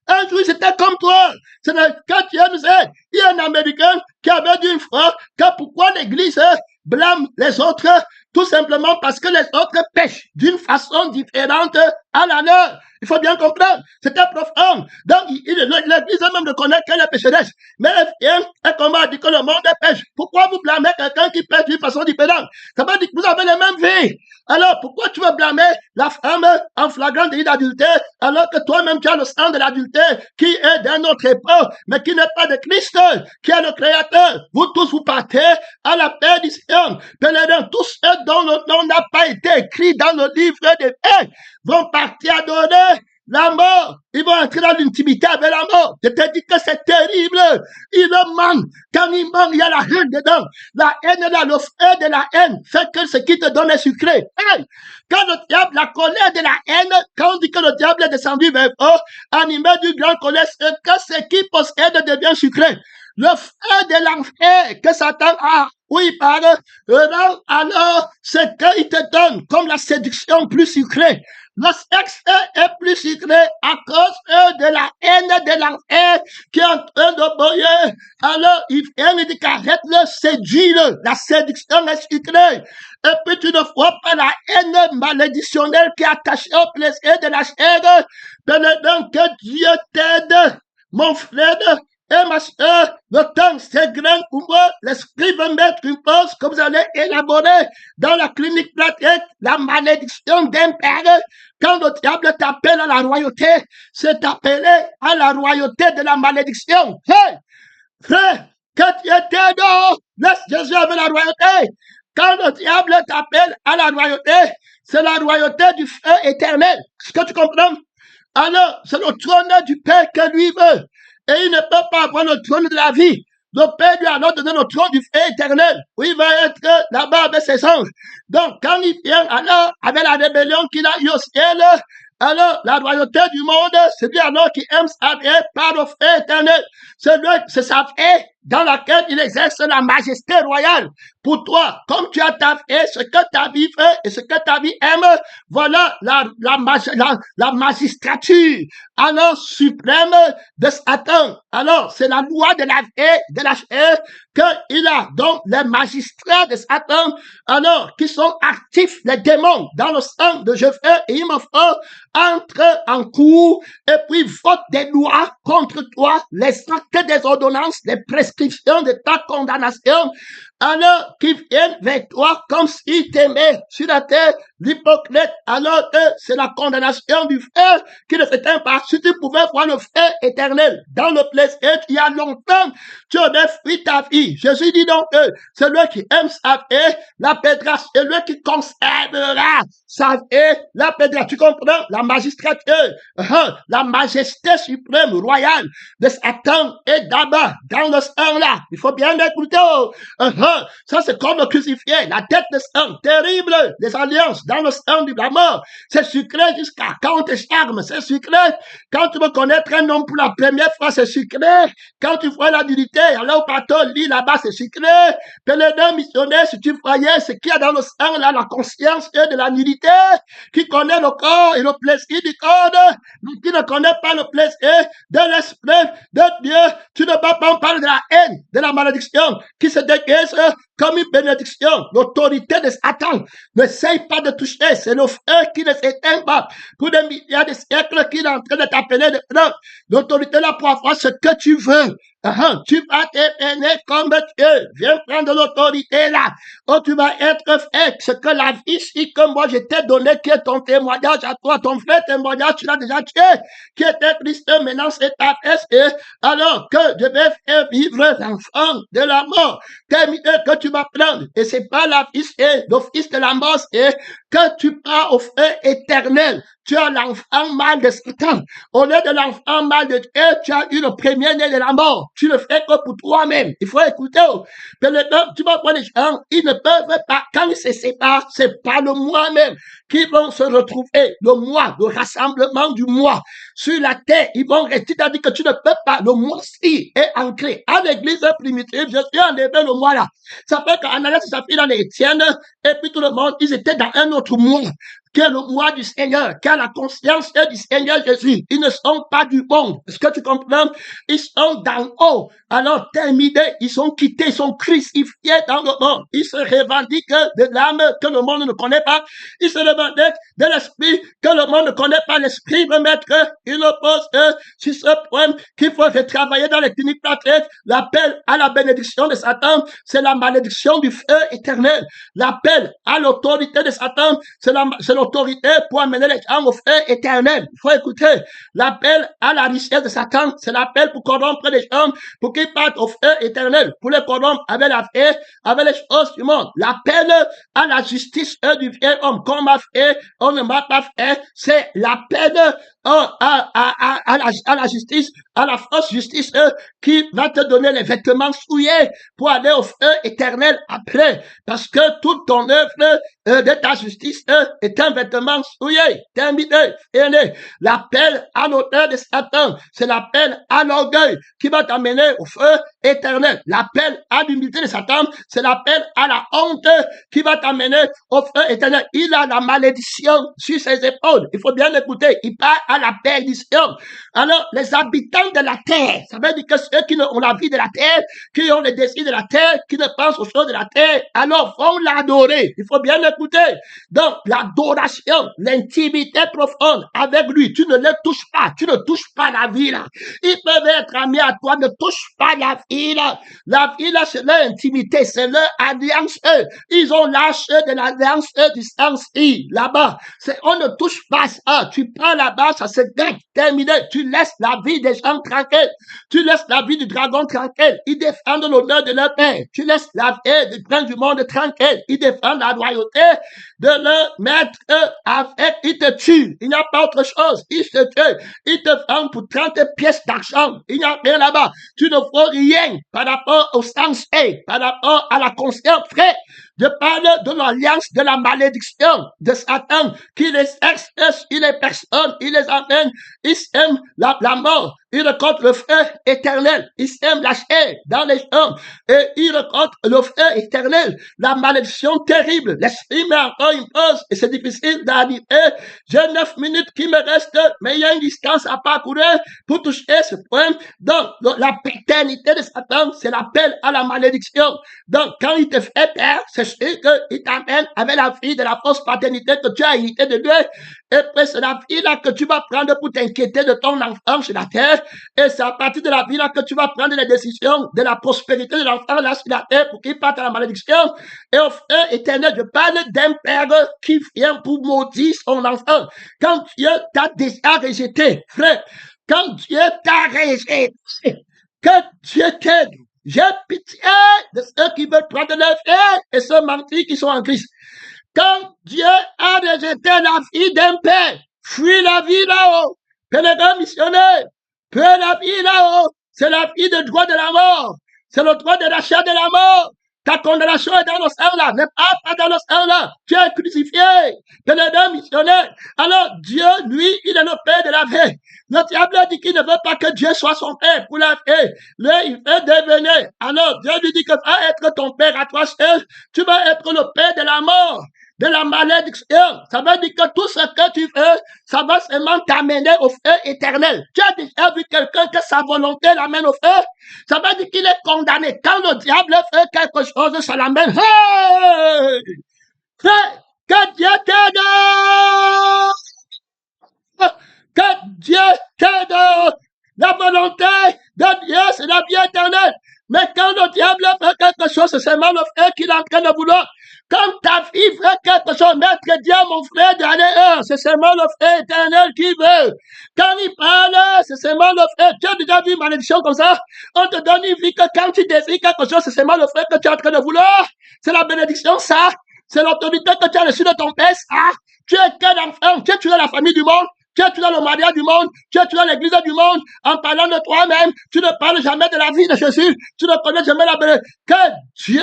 Un jour, c'était comme toi. Quand tu sais, il y a un Américain qui avait dit une fois que pourquoi l'Église blâme les autres, tout simplement parce que les autres pêchent d'une façon différente à la leur. Il faut bien comprendre. C'était profond. Donc, l'Église même reconnaît qu'elle est pécheresse. Mais elle vient, et comment elle dit que le monde pêche. Pourquoi vous blâmez quelqu'un qui pêche d'une façon différente? Ça veut dire que vous avez les mêmes vies. Alors, pourquoi tu veux blâmer la femme en flagrant délit d'adultère, alors que toi-même tu as le sang de l'adultère qui est d'un autre époque, mais qui n'est pas de Christ, qui est le Créateur? Vous tous, vous partez à la perdition. Pèlerins, tous ceux dont le nom n'a pas été écrit dans le livre des faits vont partir adorer la mort. Ils vont entrer dans l'intimité avec la mort. Je te dis que c'est terrible. Il le manque. Quand il manque, il y a la haine dedans. La haine est là, le feu de la haine fait que ce qui te donne est sucré. Hey! Quand le diable, la colère de la haine, quand on dit que le diable est descendu vers eux, animé du grand colère, c'est que ce qui possède devient sucré. Le feu de l'enfer que Satan a, oui, parle, alors ce qu'il te donne comme la séduction plus sucrée. Le sexe est plus sucré à cause de la haine de l'enfer qui est en train de boyer. Alors, il vient et dit qu'arrête-le, séduis-le. La séduction est sucrée. Et puis tu ne vois pas la haine malédictionnelle qui est attachée au plaisir de la chair. Pendant que Dieu t'aide, mon frère, et ma soeur, le temps c'est grand pour moi. L'esprit va mettre une pause que vous allez élaborer dans la clinique pratique, la malédiction d'un père. Quand le diable t'appelle à la royauté, c'est t'appeler à la royauté de la malédiction. Hey, frère, quand tu étais dehors, laisse Jésus avec la royauté. Quand le diable t'appelle à la royauté, c'est la royauté du feu éternel. Est-ce que tu comprends? Alors, c'est le trône du Père que lui veut. Et il ne peut pas avoir le trône de la vie. Le Père lui a alors donné le trône du feu éternel, où il va être là-bas avec ses anges. Donc, quand il vient alors avec la rébellion qu'il a eu au ciel, alors la royauté du monde, c'est lui alors qui aime sa vie par le feu éternel. C'est sa vie dans laquelle il exerce la majesté royale. Pour toi, comme tu as ta vie, ce que ta vie fait et ce que ta vie aime, voilà la magistrature, alors suprême de Satan. Alors, c'est la loi de la vie, de la chair, qu'il a. Donc, les magistrats de Satan, alors, qui sont actifs, les démons, dans le sang de Jéhovah et Imhophor, entrent en cours et puis votent des lois contre toi, les actes des ordonnances, les prescriptions de ta condamnation, alors qu'ils viennent vers toi comme s'ils t'aimaient sur la terre, l'hypocrite, alors que c'est la condamnation du feu qui ne s'éteint pas. Si tu pouvais voir le feu éternel dans le plaisir, il y a longtemps, tu aurais fui ta vie. Jésus dit donc que celui qui aime sa vie, la pèdera, celui qui conservera sa vie, la pèdera. Tu comprends? La magistrature, la majesté suprême, royale de Satan est d'abord dans le sang là. Il faut bien l'écouter. Ça c'est comme le crucifié, la tête de sang, terrible, les alliances dans le sang de la mort. C'est sucré jusqu'à quand on te charme, c'est sucré. Quand tu veux connaître un homme pour la première fois, c'est sucré. Quand tu vois la nudité, alors au bateau, lit là-bas, c'est sucré. Pèlerin missionnaire, si tu voyais ce qu'il y a dans le sang là, la conscience de la nudité, qui connaît le corps et le plaisir du corps, mais qui ne connaît pas le plaisir de l'esprit de Dieu, tu ne peux pas parler de la haine, de la malédiction, qui se déguise comme une bénédiction. L'autorité de Satan n'essaye pas de toucher, c'est le feu qui ne s'éteint pas. Pour des milliards de siècles qu'il est en train de t'appeler de prendre. L'autorité là pour avoir ce que tu veux. Tu vas t'éteindre comme Dieu. Viens prendre l'autorité là. Oh, tu vas être fait. Ce que la vie ici que moi je t'ai donné, qui est ton témoignage à toi, ton vrai témoignage, tu l'as déjà tué, qui était Christ, maintenant c'est ta fesse, alors que je vais faire vivre l'enfant de la mort. Terminé que tu vas prendre. Et c'est pas la fille, l'office de la mort, c'est que tu pars au feu éternel. tu as l'enfant mâle de Satan. Au lieu de l'enfant mâle de Dieu, tu as eu le premier-né de la mort. Tu le fais que pour toi-même. Il faut écouter. Tu vas voir les gens, ils ne peuvent pas, quand ils se séparent, c'est pas le moi-même qui vont se retrouver, le moi, le rassemblement du moi sur la terre. Ils vont rester, c'est-à-dire que tu ne peux pas, le moi-ci est ancré. À l'église primitive, je suis enlevé le moi là. Ça fait qu'Ananias et sa fille dans les tiennes, et puis tout le monde, ils étaient dans un autre moi, qui est le moi du Seigneur, qui a la conscience du Seigneur Jésus. Ils ne sont pas du monde. Est-ce que tu comprends? Ils sont d'en haut. Alors, terminés, ils sont quittés, ils sont crucifiés dans le monde. Ils se revendiquent de l'âme que le monde ne connaît pas. Ils se revendiquent de l'esprit que le monde ne connaît pas. L'esprit veut mettre une oppose sur ce point qu'il faut retravailler dans les cliniques plaquettes. L'appel à la bénédiction de Satan, c'est la malédiction du feu éternel. L'appel à l'autorité de Satan, c'est l'autorité pour amener les gens au feu éternel. Il faut écouter. L'appel à la richesse de Satan, c'est l'appel pour corrompre les gens, pour qu'ils partent au feu éternel, pour les corrompre avec la fait, avec les choses du monde. L'appel à la justice du vieil homme, qu'on m'a fait, on ne m'a pas fait, c'est l'appel à la justice, à la fausse justice qui va te donner les vêtements souillés pour aller au feu éternel après. Parce que toute ton œuvre de ta justice est un vêtement souillé, terminé, fini. L'appel à l'auteur de Satan, c'est l'appel à l'orgueil qui va t'amener au feu éternel. L'appel à l'humilité de Satan, c'est l'appel à la honte qui va t'amener au feu éternel. Il a la malédiction sur ses épaules. Il faut bien écouter. Il part à la perdition. Alors, les habitants de la terre, ça veut dire que ceux qui ont la vie de la terre, qui ont les désirs de la terre, qui ne pensent aux choses de la terre, alors vont l'adorer. Il faut bien écouter. Donc, l'adoration, l'intimité profonde avec lui, tu ne le touches pas. Tu ne touches pas la vie là. Ils peuvent être amis à toi, ne touche pas la vie là. La vie là, c'est leur intimité, c'est leur alliance. Ils ont lâché de l'alliance du sens-i là-bas. On ne touche pas ça. Tu prends là-bas, ça se gagne. Terminé. Tu laisses la vie des gens tranquille. Tu laisses la vie du dragon tranquille. Ils défendent l'honneur de leur père. Tu laisses la vie du prince du monde tranquille. Ils défendent la royauté de leur maître avec, ils te tuent. Il n'y a pas autre chose. Ils te tuent. Ils te vendent pour 30 pièces d'argent. Il n'y a rien là-bas. Tu ne vaux rien par rapport au sens et par rapport à la conscience frère. Je parle de l'alliance de la malédiction de Satan qui les exerce, il les personnes, il les amène, ils aiment la mort, ils rencontrent le feu éternel, ils aiment la chair dans les gens et ils rencontrent le feu éternel, la malédiction terrible. L'esprit met encore une pause et c'est difficile d'arriver. J'ai 9 minutes qui me restent, mais il y a une distance à parcourir pour toucher ce point. Donc, la paternité de Satan, c'est l'appel à la malédiction. Donc, quand il te fait peur, c'est sûr qu'il t'amène avec la vie de la fausse paternité que tu as hérité de lui. Et puis, c'est la vie là que tu vas prendre pour t'inquiéter de ton enfant sur la terre. Et c'est à partir de la vie là que tu vas prendre les décisions de la prospérité de l'enfant là sur la terre pour qu'il parte à la malédiction. Et au feu éternel, je parle d'un père qui vient pour maudire son enfant. Quand Dieu t'a déjà rejeté, frère, quand Dieu t'a rejeté, que Dieu t'aide. J'ai pitié de ceux qui veulent prendre leur frère et ceux mentir qui sont en Christ. Quand Dieu a rejeté la vie d'un père, fuis la vie là-haut. Pèlerin missionnaire, fuis la vie là-haut. C'est la vie de droit de la mort. C'est le droit de l'achat de la mort. Ta condamnation est dans le sang là, n'est pas dans le sang là. Tu es crucifié. Pèlerin missionnaire. Alors Dieu, lui, il est le Père de la vie. Le diable dit qu'il ne veut pas que Dieu soit son père pour la vie. Lui, il veut devenir. Alors Dieu lui dit que va être ton père à toi seul. Tu vas être le père de la mort, de la malédiction. Ça veut dire que tout ce que tu veux, ça va seulement t'amener au feu éternel. Tu as déjà vu quelqu'un que sa volonté l'amène au feu? Ça veut dire qu'il est condamné. Quand le diable fait quelque chose, ça l'amène. Hey! Que Dieu t'aide! Que Dieu t'aide! La volonté de Dieu, c'est la vie éternelle. Mais quand le diable fait quelque chose, c'est seulement le frère qui est en train de vouloir. Quand ta fille fait quelque chose, maître Dieu, mon frère, d'aller c'est seulement le frère éternel qui veut. Quand il parle, c'est seulement le frère. Tu as déjà vu une malédiction comme ça? On te donne une vie que quand tu désires quelque chose, c'est seulement le frère que tu es en train de vouloir. C'est la bénédiction, ça. C'est l'autorité que tu as reçue de ton père, ça. Tu es quel enfant? Tu es tué dans la famille du monde? Tu es tué dans le mariage du monde? Tu es tué dans l'église du monde? En parlant de toi-même, tu ne parles jamais de la vie de Jésus. Tu ne connais jamais la belé. Que Dieu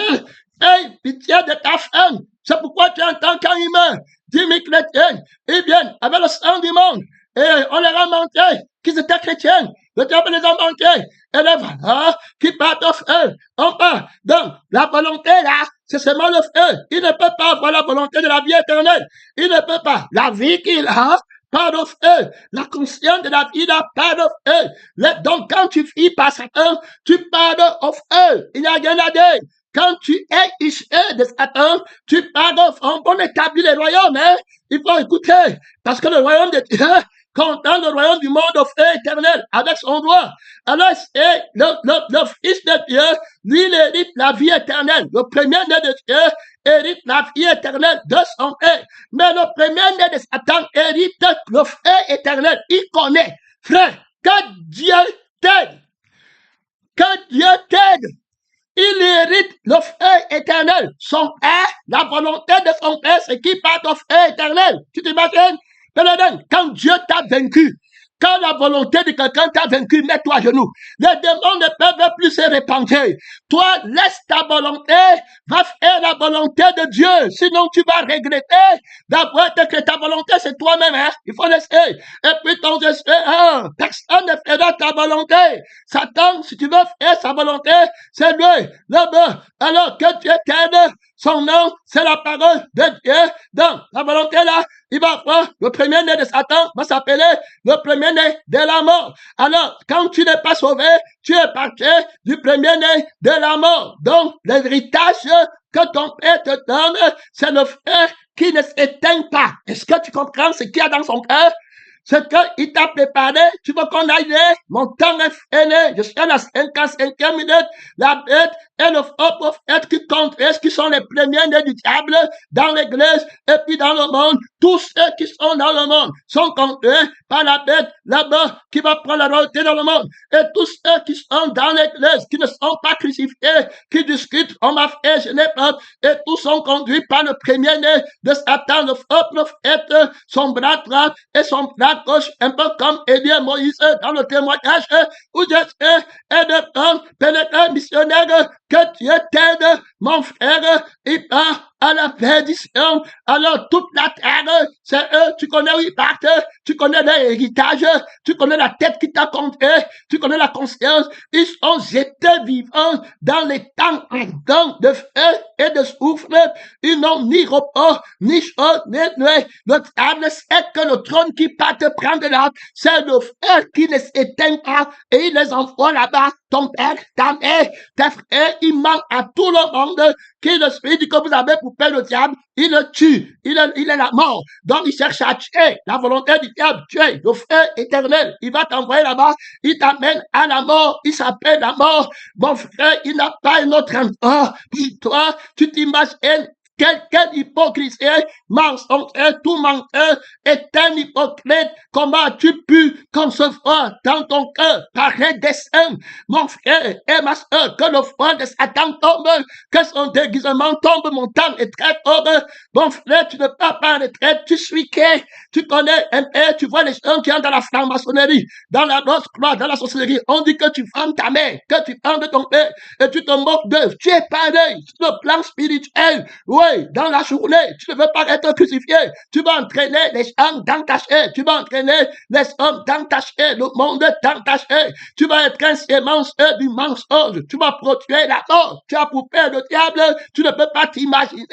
ait pitié de ta femme. C'est pourquoi tu entends quand il meurt. 10 000 chrétiens, ils viennent avec le sang du monde. Et on les a mentés, qu'ils étaient chrétiens. Le diable les a mentés. Et les voilà qui partent au feu. On part. Donc, la volonté là, c'est seulement le feu. Il ne peut pas avoir la volonté de la vie éternelle. Il ne peut pas. La vie qu'il a, pas de feu. La conscience de la vie n'a pas de feu. Donc, quand tu vis par Satan, tu parles au feu. Il n'y a rien à dire. Quand tu es issu de Satan, tu parles au feu. On établit les royaumes, hein. Il faut écouter. Parce que le royaume de Dieu, content le royaume du monde au feu éternel, avec son droit. Alors, c'est le Fils de Dieu, lui, il hérite la vie éternelle. Le premier-né de Dieu hérite la vie éternelle de son Père. Mais le premier-né de Satan hérite le feu éternel. Il connaît, frère, que Dieu t'aide. Que Dieu t'aide. Il hérite le feu éternel. Son Père, la volonté de son Père, c'est qu'il parte au feu éternel. Tu t'imagines? Quand Dieu t'a vaincu, quand la volonté de quelqu'un t'a vaincu, mets-toi à genoux. Les démons ne peuvent plus se répandre. Toi, laisse ta volonté, va faire la volonté de Dieu. Sinon, tu vas regretter d'avoir que ta volonté, c'est toi-même. Hein? Il faut laisser. Et puis ton esprit, personne ne fera ta volonté. Satan, si tu veux faire sa volonté, c'est lui. Là-bas. Alors que Dieu t'aide, son nom, c'est la parole de Dieu. Donc, la volonté là, il va voir le premier-né de Satan va s'appeler le premier-né de la mort. Alors, quand tu n'es pas sauvé, tu es parti du premier-né de la mort. Donc, l'héritage que ton père te donne, c'est le feu qui ne s'éteint pas. Est-ce que tu comprends ce qu'il y a dans son cœur? C'est qu'il t'a préparé, tu veux qu'on aille, mon temps est fini, je suis à la 55e minute, la bête et le faux prophète qui contredisent, qui sont les premiers-nés du diable dans l'église et puis dans le monde. Tous ceux qui sont dans le monde sont contrés par la bête là-bas qui va prendre la royauté dans le monde. Et tous ceux qui sont dans l'église, qui ne sont pas crucifiés, qui discutent, on m'a fait, je n'ai pas, et tous sont conduits par le premier-né de Satan, le faux prophète, son bras droit et son bras gauche, un peu comme Élie et Moïse dans le témoignage où Jésus est de temps pénétrant missionnaire. Que Dieu t'aide, mon frère, il part à la perdition. Alors toute la terre, c'est eux, tu connais où ils partent, tu connais l'héritage, tu connais la tête qui t'a compté, tu connais la conscience. Ils sont jetés vivants dans les temps ardents de feu et de souffle. Ils n'ont ni repos, ni chaud, ni nuit. Le diable sait que le trône qui part te prendre là, c'est le feu qui ne s'éteint pas et il les envoie là-bas. Ton père, ta mère, tes frères, il manque à tout le monde qui le spirit que vous avez pour père le diable, il le tue, il est la mort. Donc il cherche à tuer la volonté du diable, tuer le feu éternel. Il va t'envoyer là-bas, il t'amène à la mort, il s'appelle la mort. Mon frère, il n'a pas un autre endroit. Puis toi, tu t'imagines quelle hypocrisie, mensonge, tout menteur est un hypocrite. Comment as-tu pu concevoir dans ton cœur pareil dessein, mon frère et ma soeur, que le froid de Satan tombe, que son déguisement tombe, mon temps est très fort. Mon frère, tu ne pars pas en retraite, tu suis qui? Tu connais un peu, tu vois les gens qui entrent dans la franc-maçonnerie, dans la grosse croix, dans la sorcellerie. On dit que tu fermes ta mère, que tu fermes de ton père, et tu te moques d'eux. Tu es pareil sur le plan spirituel. Oui, dans la journée, tu ne veux pas être crucifié. Tu vas entraîner les gens dans ta chair. Tu vas entraîner les hommes dans ta chair, le monde dans ta chair. Tu vas être un sémence du mensonge. Tu vas produire la mort. Tu as pour père le diable. Tu ne peux pas t'imaginer,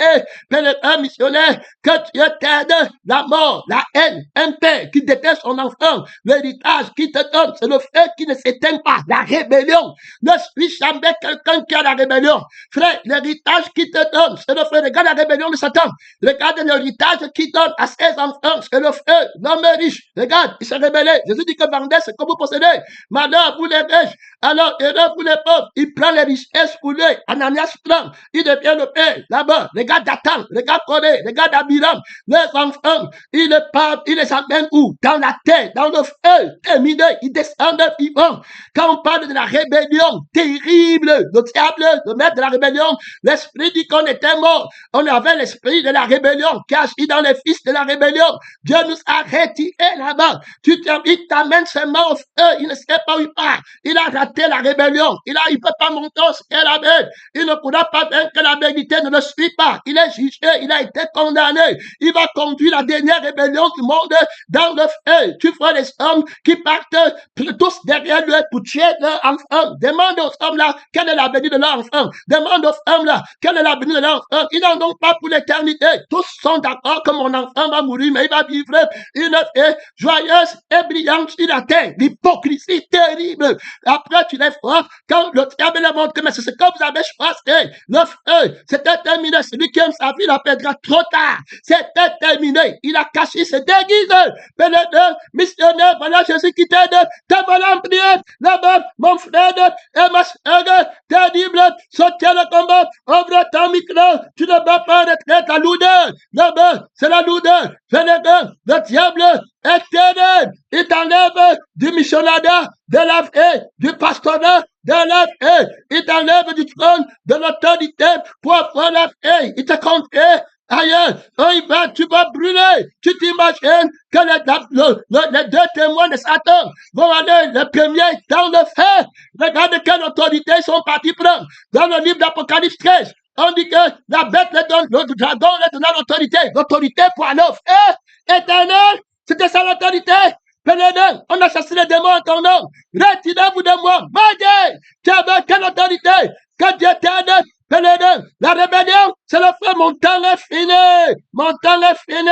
un missionnaire, que Dieu t'aide. La mort, la haine, un père qui déteste son enfant, l'héritage qui te donne, c'est le feu qui ne s'éteint pas. La rébellion. Ne suis jamais quelqu'un qui a la rébellion. Frère, l'héritage qui te donne, c'est le feu. Regarde la rébellion de Satan. Regarde l'héritage qu'il donne à ses enfants. C'est le feu. L'homme riche. Regarde, il s'est rébellé. Jésus dit que vendez ce que vous possédez. Malheur vous les riches. Alors, heureux vous les pauvres. Il prend les richesses pour lui. Ananias prend. Il devient le père. Là-bas, regarde Dathan, regarde Corée, regarde Abiram. Les enfants, il les parle, il les amène où? Dans la terre, dans le feu. Terminé. Ils descendent vivants. Quand on parle de la rébellion terrible, le diable, le maître de la rébellion, l'esprit dit qu'on était mort. on avait l'esprit de la rébellion qui agit dans les fils de la rébellion. Dieu nous a retirés là-bas. Il t'amène seulement au feu. Il ne sait pas où il part. Il a raté la rébellion. Il ne peut pas monter au ciel la bête. Il ne pourra pas vaincre que la vérité ne le suit pas. Il est jugé. Il a été condamné. Il va conduire la dernière rébellion du monde dans le feu. Tu vois les hommes qui partent tous derrière lui pour tuer leur enfant. Demande aux hommes là quelle est la venue de leur enfant. Demande aux femmes là quelle est la venue de leur enfant. Ils n'en ont pas pour l'éternité. Tous sont d'accord que mon enfant va mourir, mais il va vivre une vie joyeuse et brillante sur la terre. L'hypocrisie terrible. Après, tu les vois, quand le diable leur montre que mais c'est ce que vous avez choisi. Le feu, c'était terminé. Celui qui aime sa vie la perdra trop tard. C'était terminé. Il a caché ses déguises. Pénétreur, missionnaire, voilà Jésus qui t'aide. T'es voilà en prière. Là-bas, mon frère et ma soeur, terrible. Sortez le combat. Ouvre ton micro. Tu ne vas pas retraite à l'odeur. Là-bas, c'est la lourdeur. Pénétreur, le diable est terrible. Il t'enlève du missionnaire, de la vie, du pastorat, de la vie. Il t'enlève du trône, de l'autorité pour avoir la vie. Il te confie ailleurs. Quand il va, tu vas brûler. Tu t'imagines que les deux témoins de Satan vont aller, le premier dans le feu. Regarde quelle autorité ils sont partis prendre. Dans le livre d'Apocalypse 13, on dit que la bête le dragon leur donne l'autorité. L'autorité pour aller au feu éternel. C'était ça l'autorité. Pénédé, on a chassé les démons en ton nom. Retirez-vous de moi. Maudit, tu avais quelle autorité? Que Dieu t'aide. Pénédé, la rébellion, c'est le feu. Mon temps est fini. Mon temps est fini.